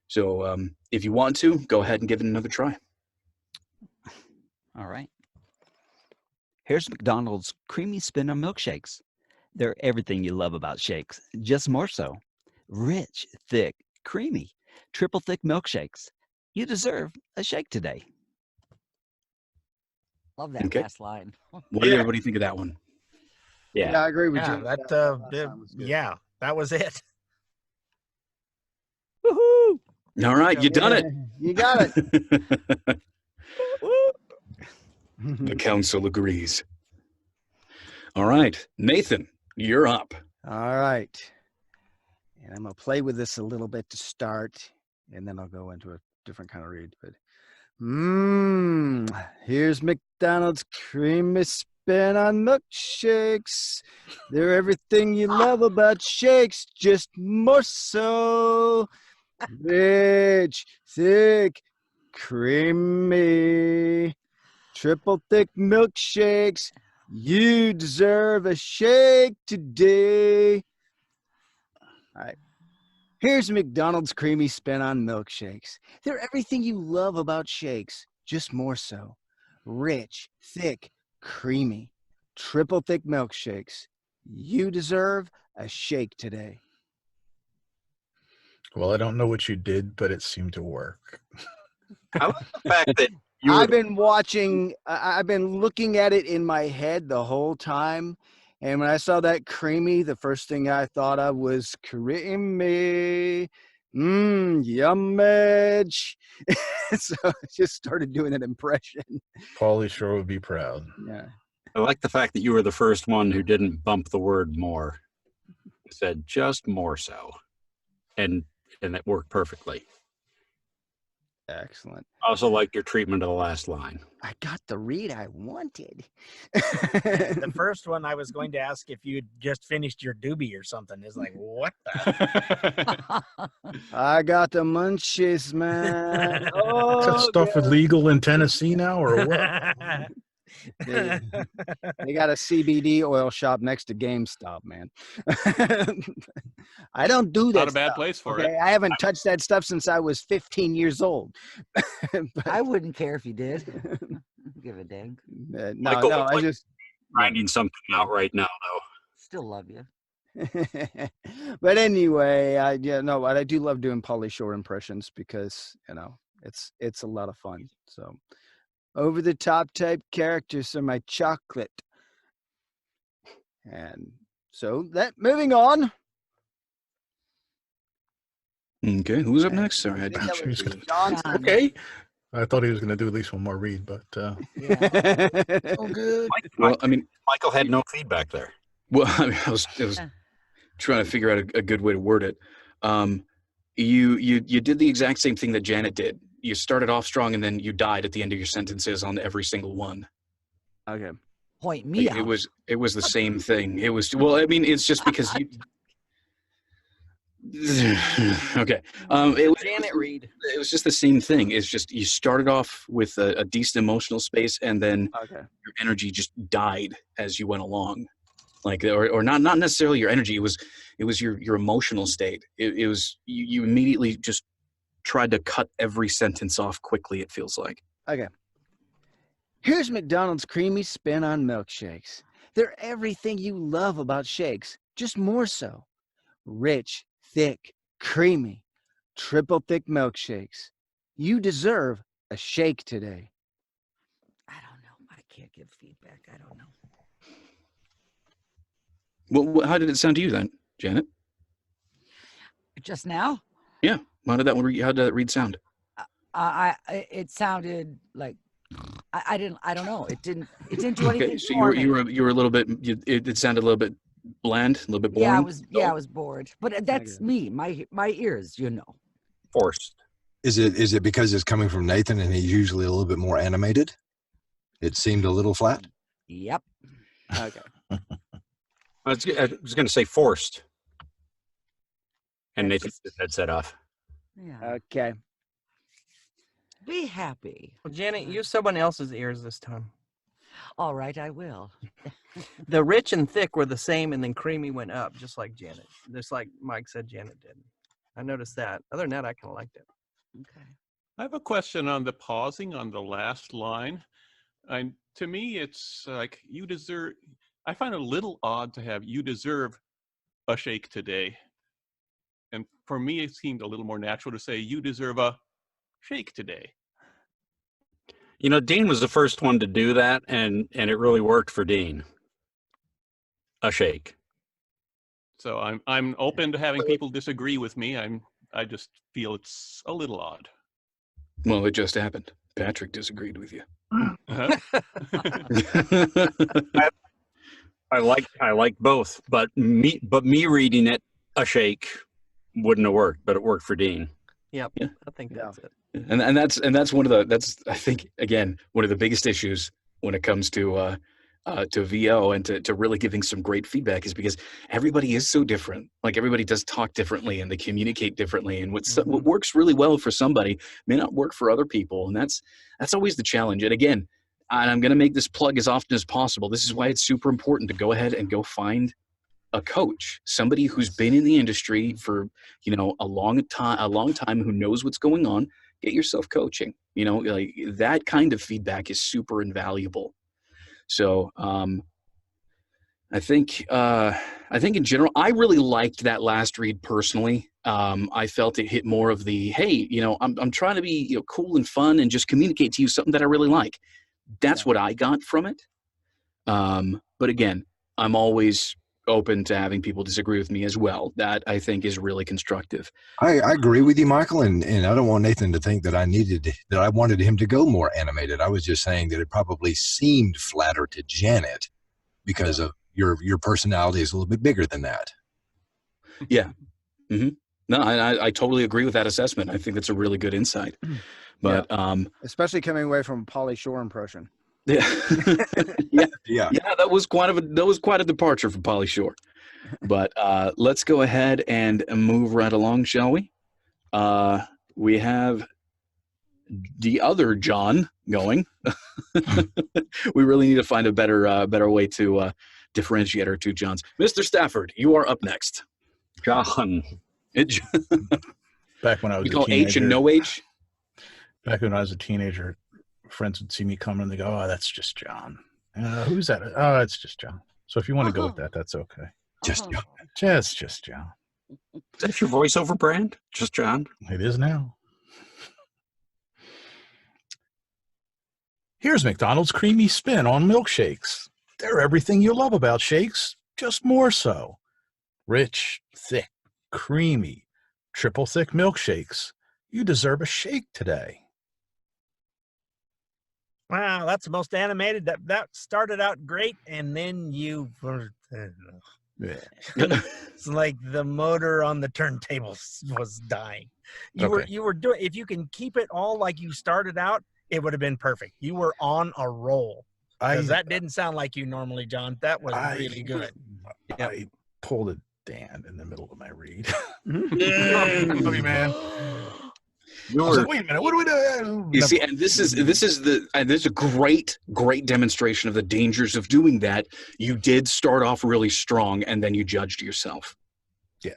S1: So if you want to, go ahead and give it another try.
S9: All right. Here's McDonald's creamy spin on milkshakes. They're everything you love about shakes, just more so. Rich, thick, creamy, triple thick milkshakes. You deserve a shake today.
S4: Love that
S1: Okay.
S4: last line.
S1: What did everybody think of that one?
S3: Yeah, I agree with
S16: Yeah,
S3: Jim.
S16: yeah, that was it.
S9: Woohoo!
S1: All right, you done it.
S10: You got it.
S1: The council agrees. All right, Nathan, you're up.
S10: All right. And I'm going to play with this a little bit to start, and then I'll go into a different kind of read. But here's McDonald's creamy spin on milkshakes. They're everything you love about shakes, just more so. Rich, thick, creamy, triple thick milkshakes. You deserve a shake today. All right. Here's McDonald's creamy spin on milkshakes. They're everything you love about shakes, just more so. Rich, thick, creamy, triple thick milkshakes. You deserve a shake today.
S11: Well, I don't know what you did, but it seemed to work.
S8: I like the fact that
S10: I've been looking at it in my head the whole time. And when I saw that creamy, the first thing I thought of was creamy. Yummage. So I just started doing that impression.
S11: Paulie sure would be proud.
S10: Yeah.
S8: I like the fact that you were the first one who didn't bump the word more. You said just more so. And it worked perfectly.
S10: Excellent.
S8: I also like your treatment of the last line.
S10: I got the read I wanted.
S16: The first one, I was going to ask if you'd just finished your doobie or something. It's like, what the?
S10: I got the munchies, man.
S11: Is
S10: Oh,
S11: that stuff illegal in Tennessee now, or what?
S10: They got a CBD oil shop next to GameStop, man. I don't do that.
S7: Not a bad
S10: stuff,
S7: place for
S10: okay?
S7: it.
S10: I haven't touched that stuff since I was 15 years old.
S4: I wouldn't care if you did. Give a dang.
S10: No,
S8: Michael,
S10: no,
S8: it's
S10: I
S8: like
S10: just
S8: grinding something out right now, though.
S4: Still love you.
S10: But anyway, I do love doing Pauly Shore impressions because it's a lot of fun. So over the top type characters are my chocolate. And so moving on.
S1: Okay, who's up next? Sorry, I
S10: That
S1: didn't.
S10: was
S11: John.
S1: Okay.
S11: I thought he was going to do at least one more read, but
S1: Oh, good. Well, I mean,
S8: Michael had no feedback there.
S1: well, I mean, I was trying to figure out a good way to word it. You did the exact same thing that Janet did. You started off strong and then you died at the end of your sentences on every single one.
S10: Okay.
S4: Point me out.
S1: It was the same thing. It was, well, I mean, it's just because you. Okay.
S12: Janet Reed.
S1: It was just the same thing. It's just you started off with a decent emotional space, and then your energy just died as you went along. Like, or not necessarily your energy. It was your emotional state. It was you immediately just tried to cut every sentence off quickly. It feels like.
S10: Okay. Here's McDonald's creamy spin on milkshakes. They're everything you love about shakes, just more so. Rich, thick, creamy, triple thick milkshakes. You deserve a shake today.
S4: I don't know. I can't give feedback. I don't know.
S1: Well, how did it sound to you then, Janet?
S4: Just now?
S1: Yeah. How did that read sound?
S4: It sounded like I don't know. It didn't do anything.
S1: Okay, so
S4: for
S1: you
S4: me.
S1: were a little bit. It sounded a little bit bland, a little bit boring.
S4: Yeah, I was bored. But that's me. My ears,
S8: Forced.
S3: Is it because it's coming from Nathan and he's usually a little bit more animated? It seemed a little flat.
S4: Yep.
S10: Okay.
S8: I was going to say forced. And Nathan took his headset off.
S4: Yeah.
S10: Okay.
S4: Be happy.
S12: Well, Janet, use someone else's ears this time.
S4: All right, I will.
S12: The rich and thick were the same, and then creamy went up, just like Janet. Just like Mike said Janet did. I noticed that. Other than that, I kind of liked it.
S4: Okay.
S7: I have a question on the pausing on the last line. To me, it's like you deserve. I find it a little odd to have "you deserve a shake today," and for me, it seemed a little more natural to say "you deserve a shake today."
S8: You know, Dean was the first one to do that, and it really worked for Dean. A shake.
S7: So I'm open to having people disagree with me. I just feel it's a little odd.
S1: Well, it just happened. Patrick disagreed with you.
S7: Uh-huh.
S8: I like both, but me reading it, a shake wouldn't have worked, but it worked for Dean.
S12: Yep.
S1: Yeah.
S12: I think that's it.
S1: And that's one of the I think again one of the biggest issues when it comes to VO and to really giving some great feedback is because everybody is so different. Like everybody does talk differently and they communicate differently, and what works really well for somebody may not work for other people, and that's always the challenge. And again, and I'm going to make this plug as often as possible. This is why it's super important to go ahead and go find a coach, somebody who's been in the industry for a long time, who knows what's going on. Get yourself coaching. Like that kind of feedback is super invaluable. So I think in general, I really liked that last read personally. I felt it hit more of the, hey, I'm trying to be cool and fun and just communicate to you something that I really like. That's what I got from it. But again, I'm always open to having people disagree with me as well. That I think is really constructive.
S3: I agree with you, Michael, and I don't want Nathan to think that I wanted him to go more animated. I was just saying that it probably seemed flatter to Janet because of your personality is a little bit bigger than that.
S1: Yeah. Mm-hmm. No, I totally agree with that assessment. I think that's a really good insight. But
S10: especially coming away from a Pauly Shore impression.
S1: Yeah. Yeah, that was quite a departure from Pauly Shore. But let's go ahead and move right along, shall we? We have the other John going. We really need to find a better way to differentiate our two Johns. Mr. Stafford, you are up next.
S8: John.
S11: Back when I was
S1: we call H and no H.
S11: Back when I was a teenager, friends would see me coming and they go, "Oh, that's just John." Who's that? Oh, it's just John. So if you want to go with that, that's okay.
S3: Just John.
S11: Just John.
S8: Is that your voiceover brand? Just John?
S11: It is now. Here's McDonald's creamy spin on milkshakes. They're everything you love about shakes, just more so. Rich, thick, creamy, triple thick milkshakes. You deserve a shake today.
S16: Wow, that's the most animated. That started out great, and then you. It's like the motor on the turntables was dying. You were doing. If you can keep it all like you started out, it would have been perfect. You were on a roll. Because that didn't sound like you normally, John. That was really good.
S11: I pulled a Dan in the middle of my read. Love you, man. I was like, wait a minute, what do we do?
S1: You see, and this is a great demonstration of the dangers of doing that. You did start off really strong, and then you judged yourself.
S11: Yeah,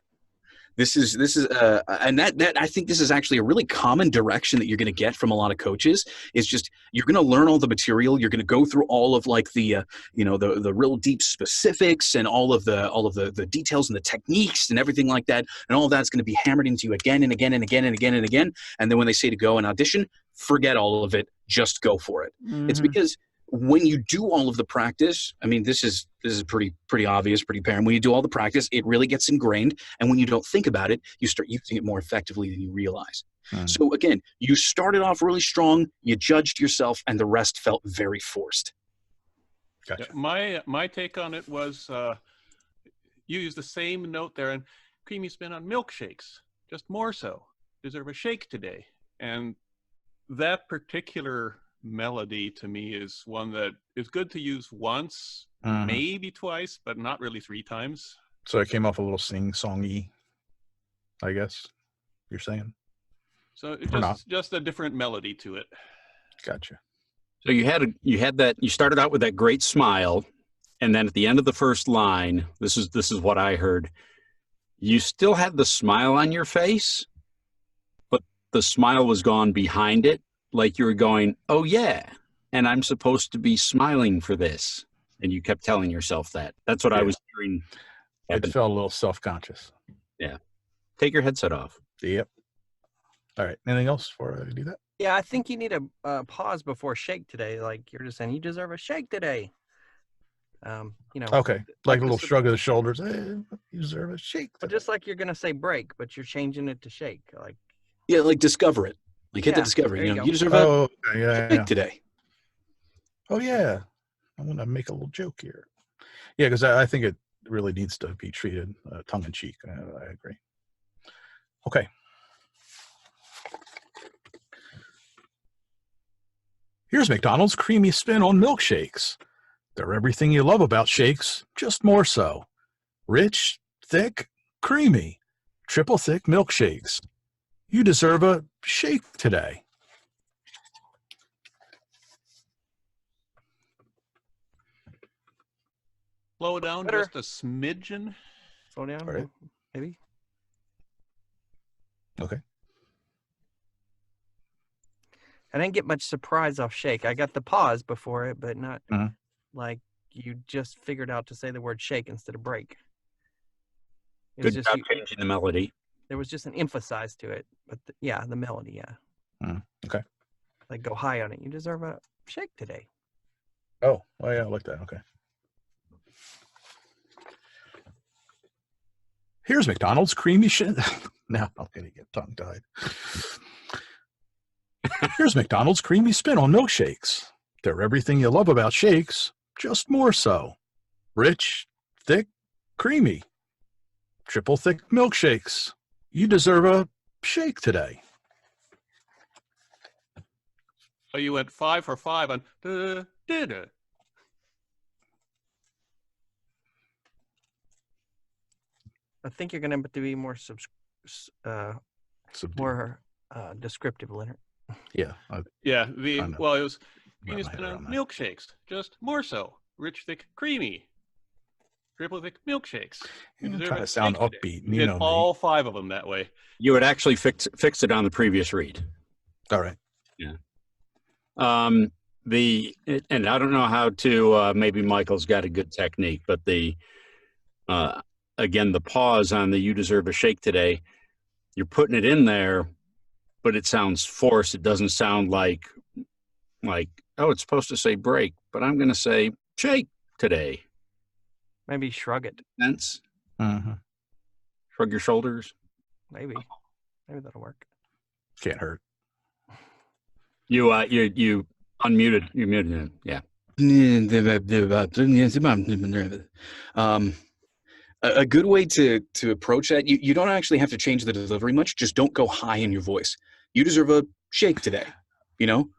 S1: this is and that I think this is actually a really common direction that you're going to get from a lot of coaches. Is just you're going to learn all the material. You're going to go through all of like the the real deep specifics and all of the details and the techniques and everything like that, and all of that's going to be hammered into you again and again and again and again and again. And then when they say to go and audition, forget all of it. Just go for it. Mm-hmm. It's because when you do all of the practice, I mean, this is pretty obvious, pretty apparent. When you do all the practice, it really gets ingrained. And when you don't think about it, you start using it more effectively than you realize. So again, you started off really strong, you judged yourself, and the rest felt very forced.
S11: Gotcha.
S7: My take on it was you used the same note there, and creamy spin on milkshakes, just more so. Deserve a shake today. And that particular melody to me is one that is good to use once, maybe twice, but not really 3 times.
S11: So it came off a little sing-songy, I guess you're saying.
S7: So it just a different melody to it.
S11: Gotcha.
S8: So you had that. You started out with that great smile, and then at the end of the first line, this is what I heard. You still had the smile on your face, but the smile was gone behind it, like you were going, oh yeah, and I'm supposed to be smiling for this. And you kept telling yourself that. That's what I was hearing happen.
S11: It felt a little self-conscious.
S8: Yeah. Take your headset off.
S11: Yep. All right. Anything else before I do that?
S12: Yeah, I think you need a pause before shake today. Like you're just saying, you deserve a shake today. You know.
S11: Okay. Like a little
S12: this-
S11: shrug of the shoulders. Hey, you deserve a shake.
S12: But just like you're gonna say break, but you're changing it to shake. Like
S1: Yeah, like discover it. Like hit the
S12: Yeah,
S1: discover.
S12: there
S1: You
S12: you
S1: know,
S12: go.
S1: you deserve
S11: Oh,
S1: a
S11: okay, yeah,
S1: shake
S11: yeah.
S1: today.
S11: Oh, yeah. I'm going to make a little joke here. Yeah, because I think it really needs to be treated tongue-in-cheek. I agree. Okay. Here's McDonald's creamy spin on milkshakes. They're everything you love about shakes, just more so. Rich, thick, creamy, triple thick milkshakes. You deserve a shake today.
S7: Slow down
S12: Better.
S7: just a smidgen.
S12: slow down,
S11: All right.
S12: maybe.
S11: Okay.
S12: I didn't get much surprise off shake. I got the pause before it, but not
S11: Mhm.
S12: like you just figured out to say the word shake instead of break. It
S8: Good
S12: was
S8: job
S12: just
S8: changing the melody.
S12: there was just an emphasize to it, but yeah, the melody, yeah.
S11: Okay.
S12: Like go high on it. You deserve a shake today.
S11: Oh, yeah, I like that. Okay. Here's McDonald's creamy Now I'm going to get tongue-tied. Here's McDonald's creamy spin on milkshakes. They're everything you love about shakes, just more so. Rich, thick, creamy. Triple thick milkshakes. You deserve a shake today.
S7: Oh, you went 5 for 5 on da.
S12: I think you're gonna have to be more
S11: Subdued.
S12: more descriptive, Leonard.
S11: Yeah.
S7: Yeah,
S11: I know.
S7: well, it was
S11: Wrap
S7: creamy
S11: my head
S7: spin on
S11: around that.
S7: milkshakes, just more so. Rich, thick, creamy. Triple thick milkshakes. You
S11: I'm
S7: deserve
S11: trying
S7: a
S11: to sound
S7: shake today.
S11: upbeat.
S7: You
S11: You
S7: did
S11: know me.
S7: all 5 of them that way.
S8: You would actually fix it on the previous read.
S11: All right.
S8: Yeah. And I don't know how to. Maybe Michael's got a good technique, but again, the pause on the "you deserve a shake today." You're putting it in there, but it sounds forced. It doesn't sound like oh, it's supposed to say break, but I'm going to say shake today.
S12: Maybe shrug it.
S8: Sense?
S11: Mm-hmm.
S8: Shrug your shoulders.
S12: Maybe that'll work.
S11: Can't hurt.
S8: You unmuted. You muted him. Yeah.
S1: A good way to approach that, you don't actually have to change the delivery much. Just don't go high in your voice. You deserve a shake today, you know?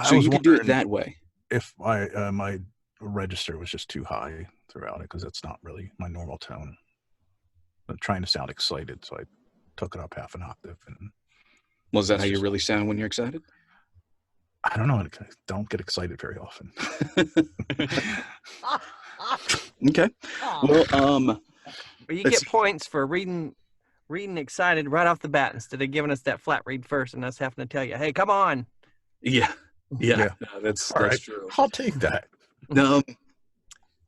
S1: So you could do it that way.
S11: If my register was just too high throughout it, because that's not really my normal tone. I'm trying to sound excited, so I took it up half an octave. And
S1: Was that how you really sound when you're excited?
S11: I don't know. I don't get excited very often.
S1: Okay. Well,
S12: But you
S1: let's
S12: get points for reading excited right off the bat instead of giving us that flat read first and us having to tell you, hey, come on.
S1: Yeah.
S11: Yeah.
S1: No, that's
S11: All right.
S1: true.
S11: I'll take that.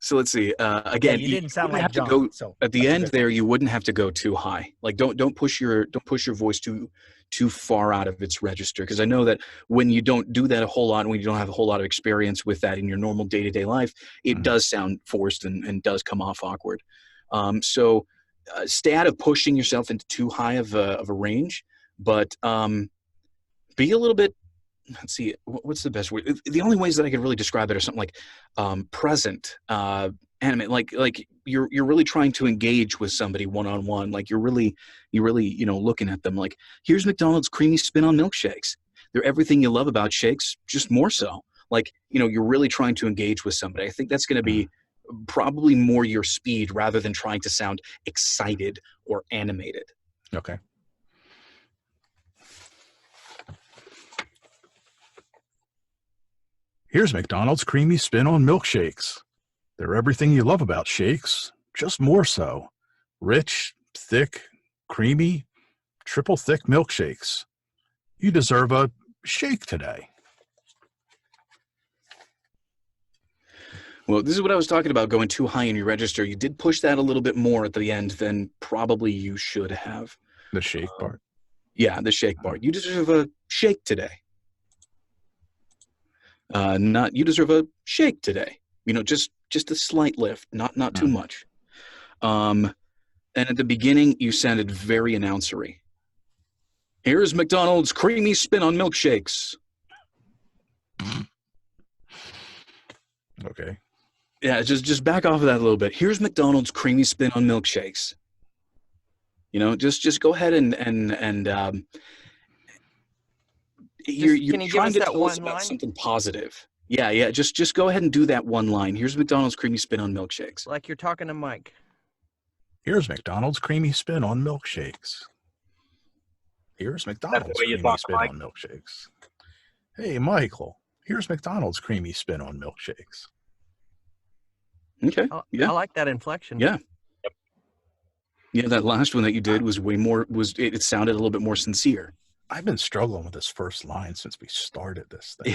S1: So let's see. Again,
S16: you didn't sound
S1: wouldn't
S16: like
S1: have to
S16: John,
S1: go
S16: so
S1: at the
S16: that's
S1: end
S16: good.
S1: there. You wouldn't have to go too high. Like don't push your voice too far out of its register, because I know that when you don't do that a whole lot, when you don't have a whole lot of experience with that in your normal day-to-day life, it does sound forced and does come off awkward. So stay out of pushing yourself into too high of a range, but be a little bit. Let's see, what's the best word? The only ways that I could really describe it are something like present, animate, like you're really trying to engage with somebody one-on-one. Like you're really, looking at them. Like, here's McDonald's creamy spin on milkshakes. They're everything you love about shakes, just more so. Like, you're really trying to engage with somebody. I think that's going to be probably more your speed rather than trying to sound excited or animated.
S11: Okay. Here's McDonald's creamy spin on milkshakes. They're everything you love about shakes, just more so. Rich, thick, creamy, triple thick milkshakes. You deserve a shake today.
S1: Well, this is what I was talking about, going too high in your register. You did push that a little bit more at the end than probably you should have.
S11: The shake part.
S1: Yeah, the shake part. You deserve a shake today. Not you deserve a shake today. You know, just a slight lift, not too much. And at the beginning, you sounded very announcery. Here's McDonald's creamy spin on milkshakes.
S11: Okay.
S1: Yeah, just back off of that a little bit. Here's McDonald's creamy spin on milkshakes. You know, just go ahead and you're trying to tell us about something positive. Yeah. Just go ahead and do that one line. Here's McDonald's creamy spin on milkshakes.
S12: Like you're talking to Mike.
S11: Here's McDonald's creamy spin on milkshakes. Here's McDonald's
S5: way you
S11: creamy
S5: talk,
S11: spin
S5: Mike.
S11: on milkshakes. Hey, Michael. Here's McDonald's creamy spin on milkshakes.
S1: Okay. Yeah.
S12: I like that inflection.
S1: Yeah. Yeah, that last one that you did was way more. It sounded a little bit more sincere.
S11: I've been struggling with this first line since we started this thing.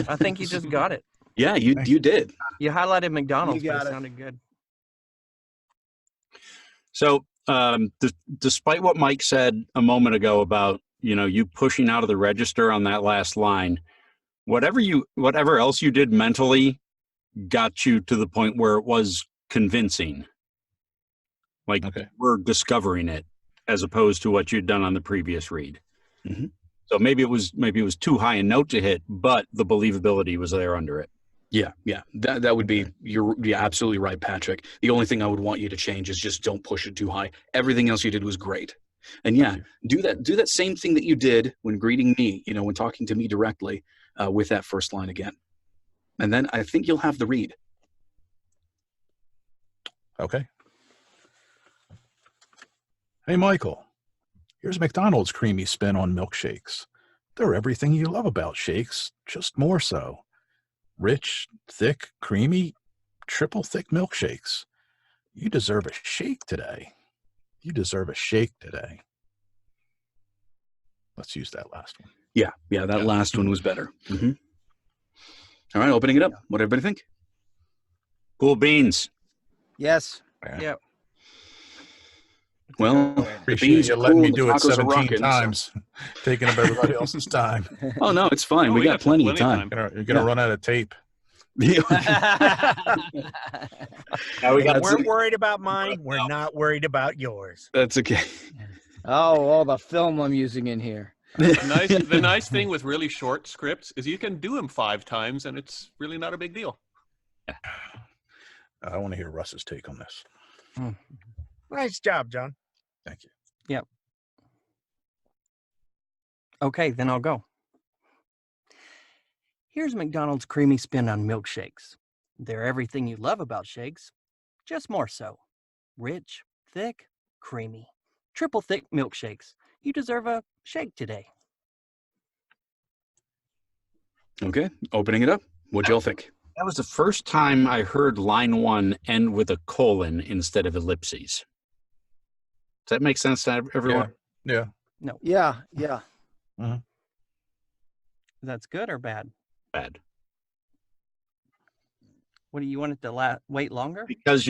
S12: I think you just got it.
S1: Yeah, you did.
S12: You highlighted McDonald's,
S10: You
S12: but
S10: got
S12: it
S10: it.
S12: sounded good.
S8: So, despite what Mike said a moment ago about, you know, you pushing out of the register on that last line, whatever else you did mentally got you to the point where it was convincing. Like we're discovering it as opposed to what you'd done on the previous read.
S1: Mm-hmm.
S8: So maybe it was too high a note to hit, but the believability was there under it.
S1: Yeah. That would be, you're absolutely right, Patrick. The only thing I would want you to change is just don't push it too high. Everything else you did was great. And yeah, do that same thing that you did when greeting me, you know, when talking to me directly with that first line again. And then I think you'll have the read.
S11: Okay. Hey, Michael. Here's McDonald's creamy spin on milkshakes. They're everything you love about shakes, just more so. Rich, thick, creamy, triple thick milkshakes. You deserve a shake today. You deserve a shake today. Let's use that last one.
S1: Yeah, that last one was better. Mm-hmm. All right, opening it up. What everybody think?
S8: Cool beans.
S10: Yes.
S12: Yep.
S1: Well, the
S11: Appreciate
S1: beans
S11: you
S1: are
S11: letting
S1: cool
S11: me
S1: and the
S11: do it
S1: tacos are
S11: 17
S1: rocking.
S11: times, taking up everybody else's time.
S1: Oh, no, it's fine. We got plenty of time.
S11: You're going to run out of tape.
S1: Yeah.
S8: Now we got
S16: We're worried about mine. We're not worried about yours.
S1: That's okay.
S10: Oh, all the film I'm using in here.
S7: The nice thing with really short scripts is you can do them 5 times and it's really not a big deal.
S11: I want to hear Russ's take on this.
S16: Nice job, John.
S11: Thank you.
S12: Yep. Okay, then I'll go. Here's McDonald's creamy spin on milkshakes. They're everything you love about shakes, just more so. Rich, thick, creamy. Triple thick milkshakes. You deserve a shake today.
S1: Okay, opening it up. What'd y'all think?
S8: That was the first time I heard line 1 end with a colon instead of ellipses. Does that make sense to everyone?
S11: Yeah.
S12: No.
S10: Yeah.
S12: That's good or bad?
S8: Bad.
S12: What do you want it to wait longer?
S8: Because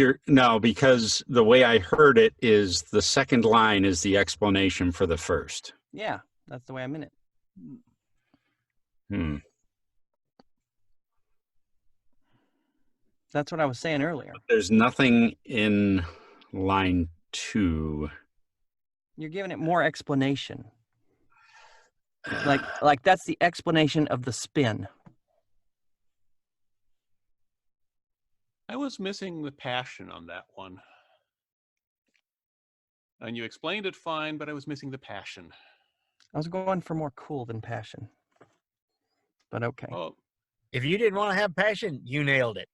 S8: because the way I heard it is the second line is the explanation for the first.
S12: Yeah, that's the way I'm in it. That's what I was saying earlier.
S8: There's nothing in line 2.
S12: You're giving it more explanation. Like that's the explanation of the spin.
S7: I was missing the passion on that one. And you explained it fine, but I was missing the passion.
S12: I was going for more cool than passion. But okay.
S7: Oh.
S16: If you didn't want to have passion, you nailed it.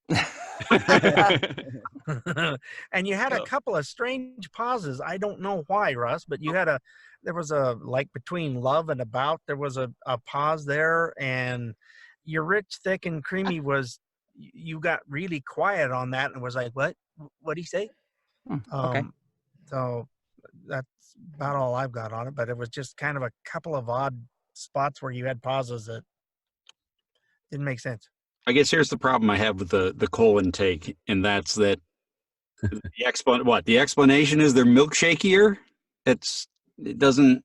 S16: And you had a couple of strange pauses. I don't know why, Russ, but there was a, like between love and about, there was a pause there, and your rich, thick, and creamy was, you got really quiet on that and was like, what'd he say?
S12: Okay.
S16: So that's about all I've got on it, but it was just kind of a couple of odd spots where you had pauses that didn't make sense.
S8: I guess here's the problem I have with the colon take, and that's that the explanation is they're milkshakier. It doesn't.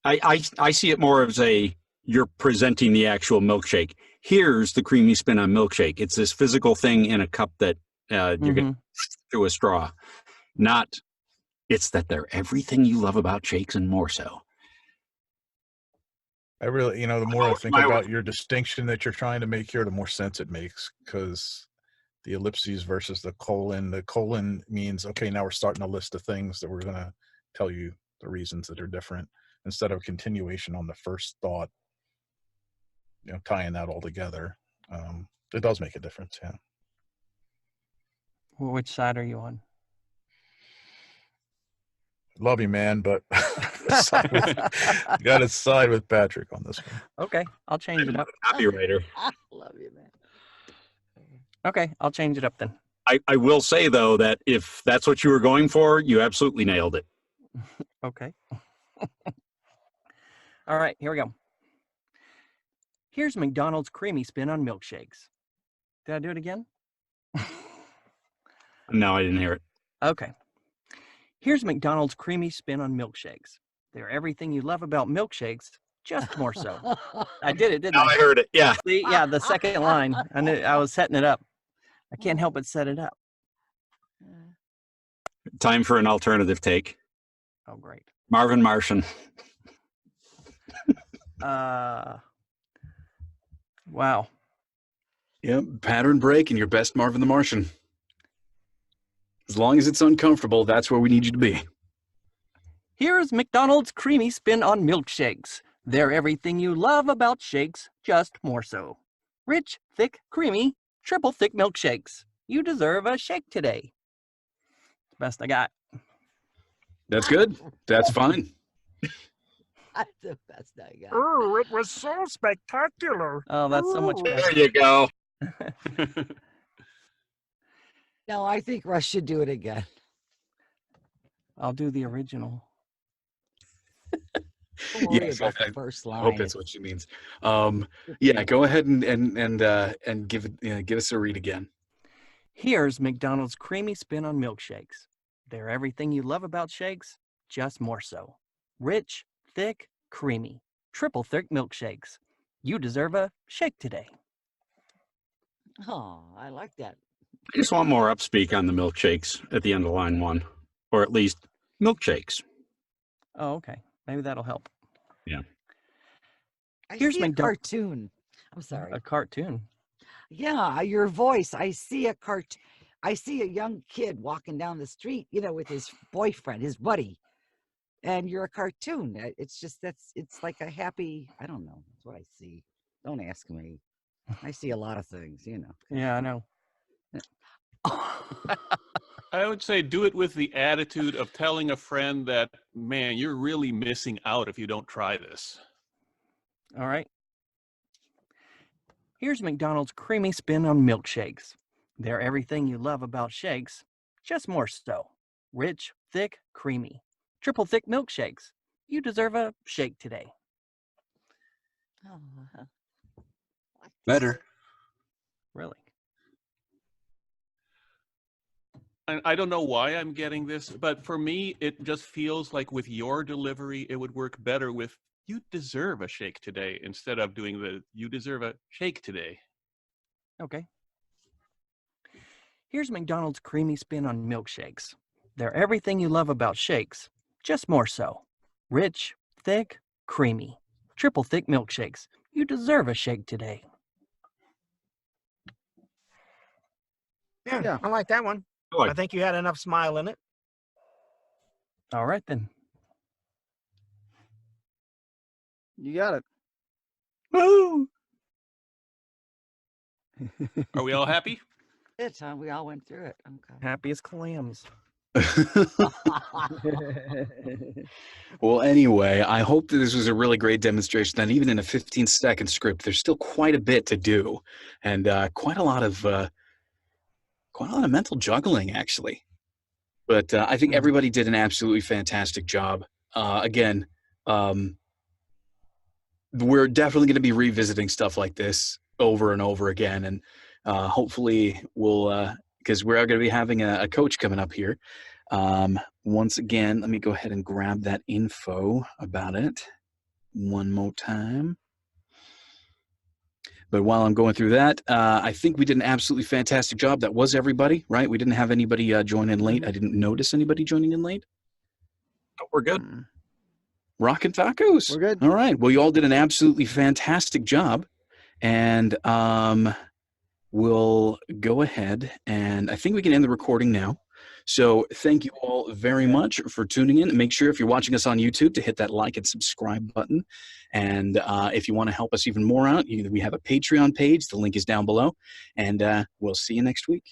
S8: I see it more as you're presenting the actual milkshake. Here's the creamy spin on milkshake. It's this physical thing in a cup that you're getting through a straw. Not, it's that they're everything you love about shakes and more so.
S11: I really, the more I think about your distinction that you're trying to make here, the more sense it makes, because the ellipses versus the colon means, okay, now we're starting a list of things that we're going to tell you the reasons that are different, instead of continuation on the first thought, tying that all together. It does make a difference, yeah.
S12: Well, which side are you on?
S11: Love you, man, but you got to side with Patrick on this one.
S12: Okay, I'll change it up.
S8: Copywriter.
S4: Love you, man.
S12: Okay, I'll change it up then.
S8: I will say, though, that if that's what you were going for, you absolutely nailed it.
S12: Okay. All right, here we go. Here's McDonald's creamy spin on milkshakes. Did I do it again?
S8: No, I didn't hear it.
S12: Okay. Here's McDonald's creamy spin on milkshakes. They're everything you love about milkshakes, just more so. I did it, didn't I?
S8: I heard it, yeah.
S12: See, yeah, the second line. I knew I was setting it up. I can't help but set it up.
S8: Time for an alternative take.
S12: Oh, great.
S8: Marvin Martian.
S12: Wow.
S1: Yep, pattern break and your best Marvin the Martian. As long as it's uncomfortable, that's where we need you to be.
S12: Here is McDonald's creamy spin on milkshakes. They're everything you love about shakes, just more so. Rich, thick, creamy, triple thick milkshakes. You deserve a shake today. Best I got.
S1: That's good. That's fine.
S4: That's the best I got.
S16: Oh, it was so spectacular.
S12: Oh, that's so much better.
S8: There you go.
S4: No, I think Russ should do it again.
S12: I'll do the original.
S4: Don't worry about the first
S1: I
S4: line.
S1: hope that's what she means. Yeah, go ahead and give us a read again.
S12: Here's McDonald's creamy spin on milkshakes. They're everything you love about shakes, just more so. Rich, thick, creamy, triple thick milkshakes. You deserve a shake today.
S4: Oh, I like that.
S8: I just want more upspeak on the milkshakes at the end of line one, or at least milkshakes.
S12: Oh, okay. Maybe that'll help.
S8: Yeah.
S12: Here's
S4: see a cartoon. I'm sorry.
S12: A cartoon.
S4: Yeah, your voice. I see a young kid walking down the street, with his boyfriend, his buddy. And you're a cartoon. It's just it's like a happy, I don't know. That's what I see. Don't ask me. I see a lot of things,
S12: Yeah, I know.
S7: I would say do it with the attitude of telling a friend that, man, you're really missing out if you don't try this.
S12: All right. Here's McDonald's creamy spin on milkshakes. They're everything you love about shakes, just more so. Rich, thick, creamy. Triple thick milkshakes. You deserve a shake today.
S4: Oh,
S3: Better.
S12: Really?
S7: I don't know why I'm getting this, but for me, it just feels like with your delivery, it would work better with you deserve a shake today instead of doing the you deserve a shake today.
S12: Okay. Here's McDonald's creamy spin on milkshakes. They're everything you love about shakes, just more so. Rich, thick, creamy. Triple thick milkshakes. You deserve a shake today.
S16: Yeah, I like that one. I think you had enough smile in it.
S12: All right, then.
S10: You got it.
S12: Woo!
S7: Are we all happy?
S4: It's huh? We all went through it. Okay.
S12: Happy as clams.
S1: Well, anyway, I hope that this was a really great demonstration that even in a 15-second script, there's still quite a bit to do, and quite a lot of mental juggling, actually. But I think everybody did an absolutely fantastic job. Again, we're definitely going to be revisiting stuff like this over and over again, and hopefully we'll because we're going to be having a coach coming up here. Once again, let me go ahead and grab that info about it one more time. But while I'm going through that, I think we did an absolutely fantastic job. That was everybody, right? We didn't have anybody join in late. I didn't notice anybody joining in late.
S8: Oh, we're good.
S1: Rockin' tacos.
S10: We're good.
S1: All right. Well, you all did an absolutely fantastic job. And we'll go ahead and I think we can end the recording now. So thank you all very much for tuning in. Make sure if you're watching us on YouTube to hit that like and subscribe button. And if you want to help us even more out, we have a Patreon page. The link is down below. And we'll see you next week.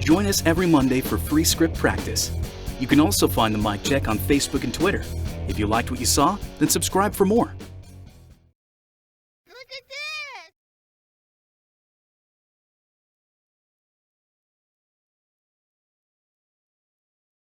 S1: Join us every Monday for free script practice. You can also find the Mic Check on Facebook and Twitter. If you liked what you saw, then subscribe for more.
S17: Look at this!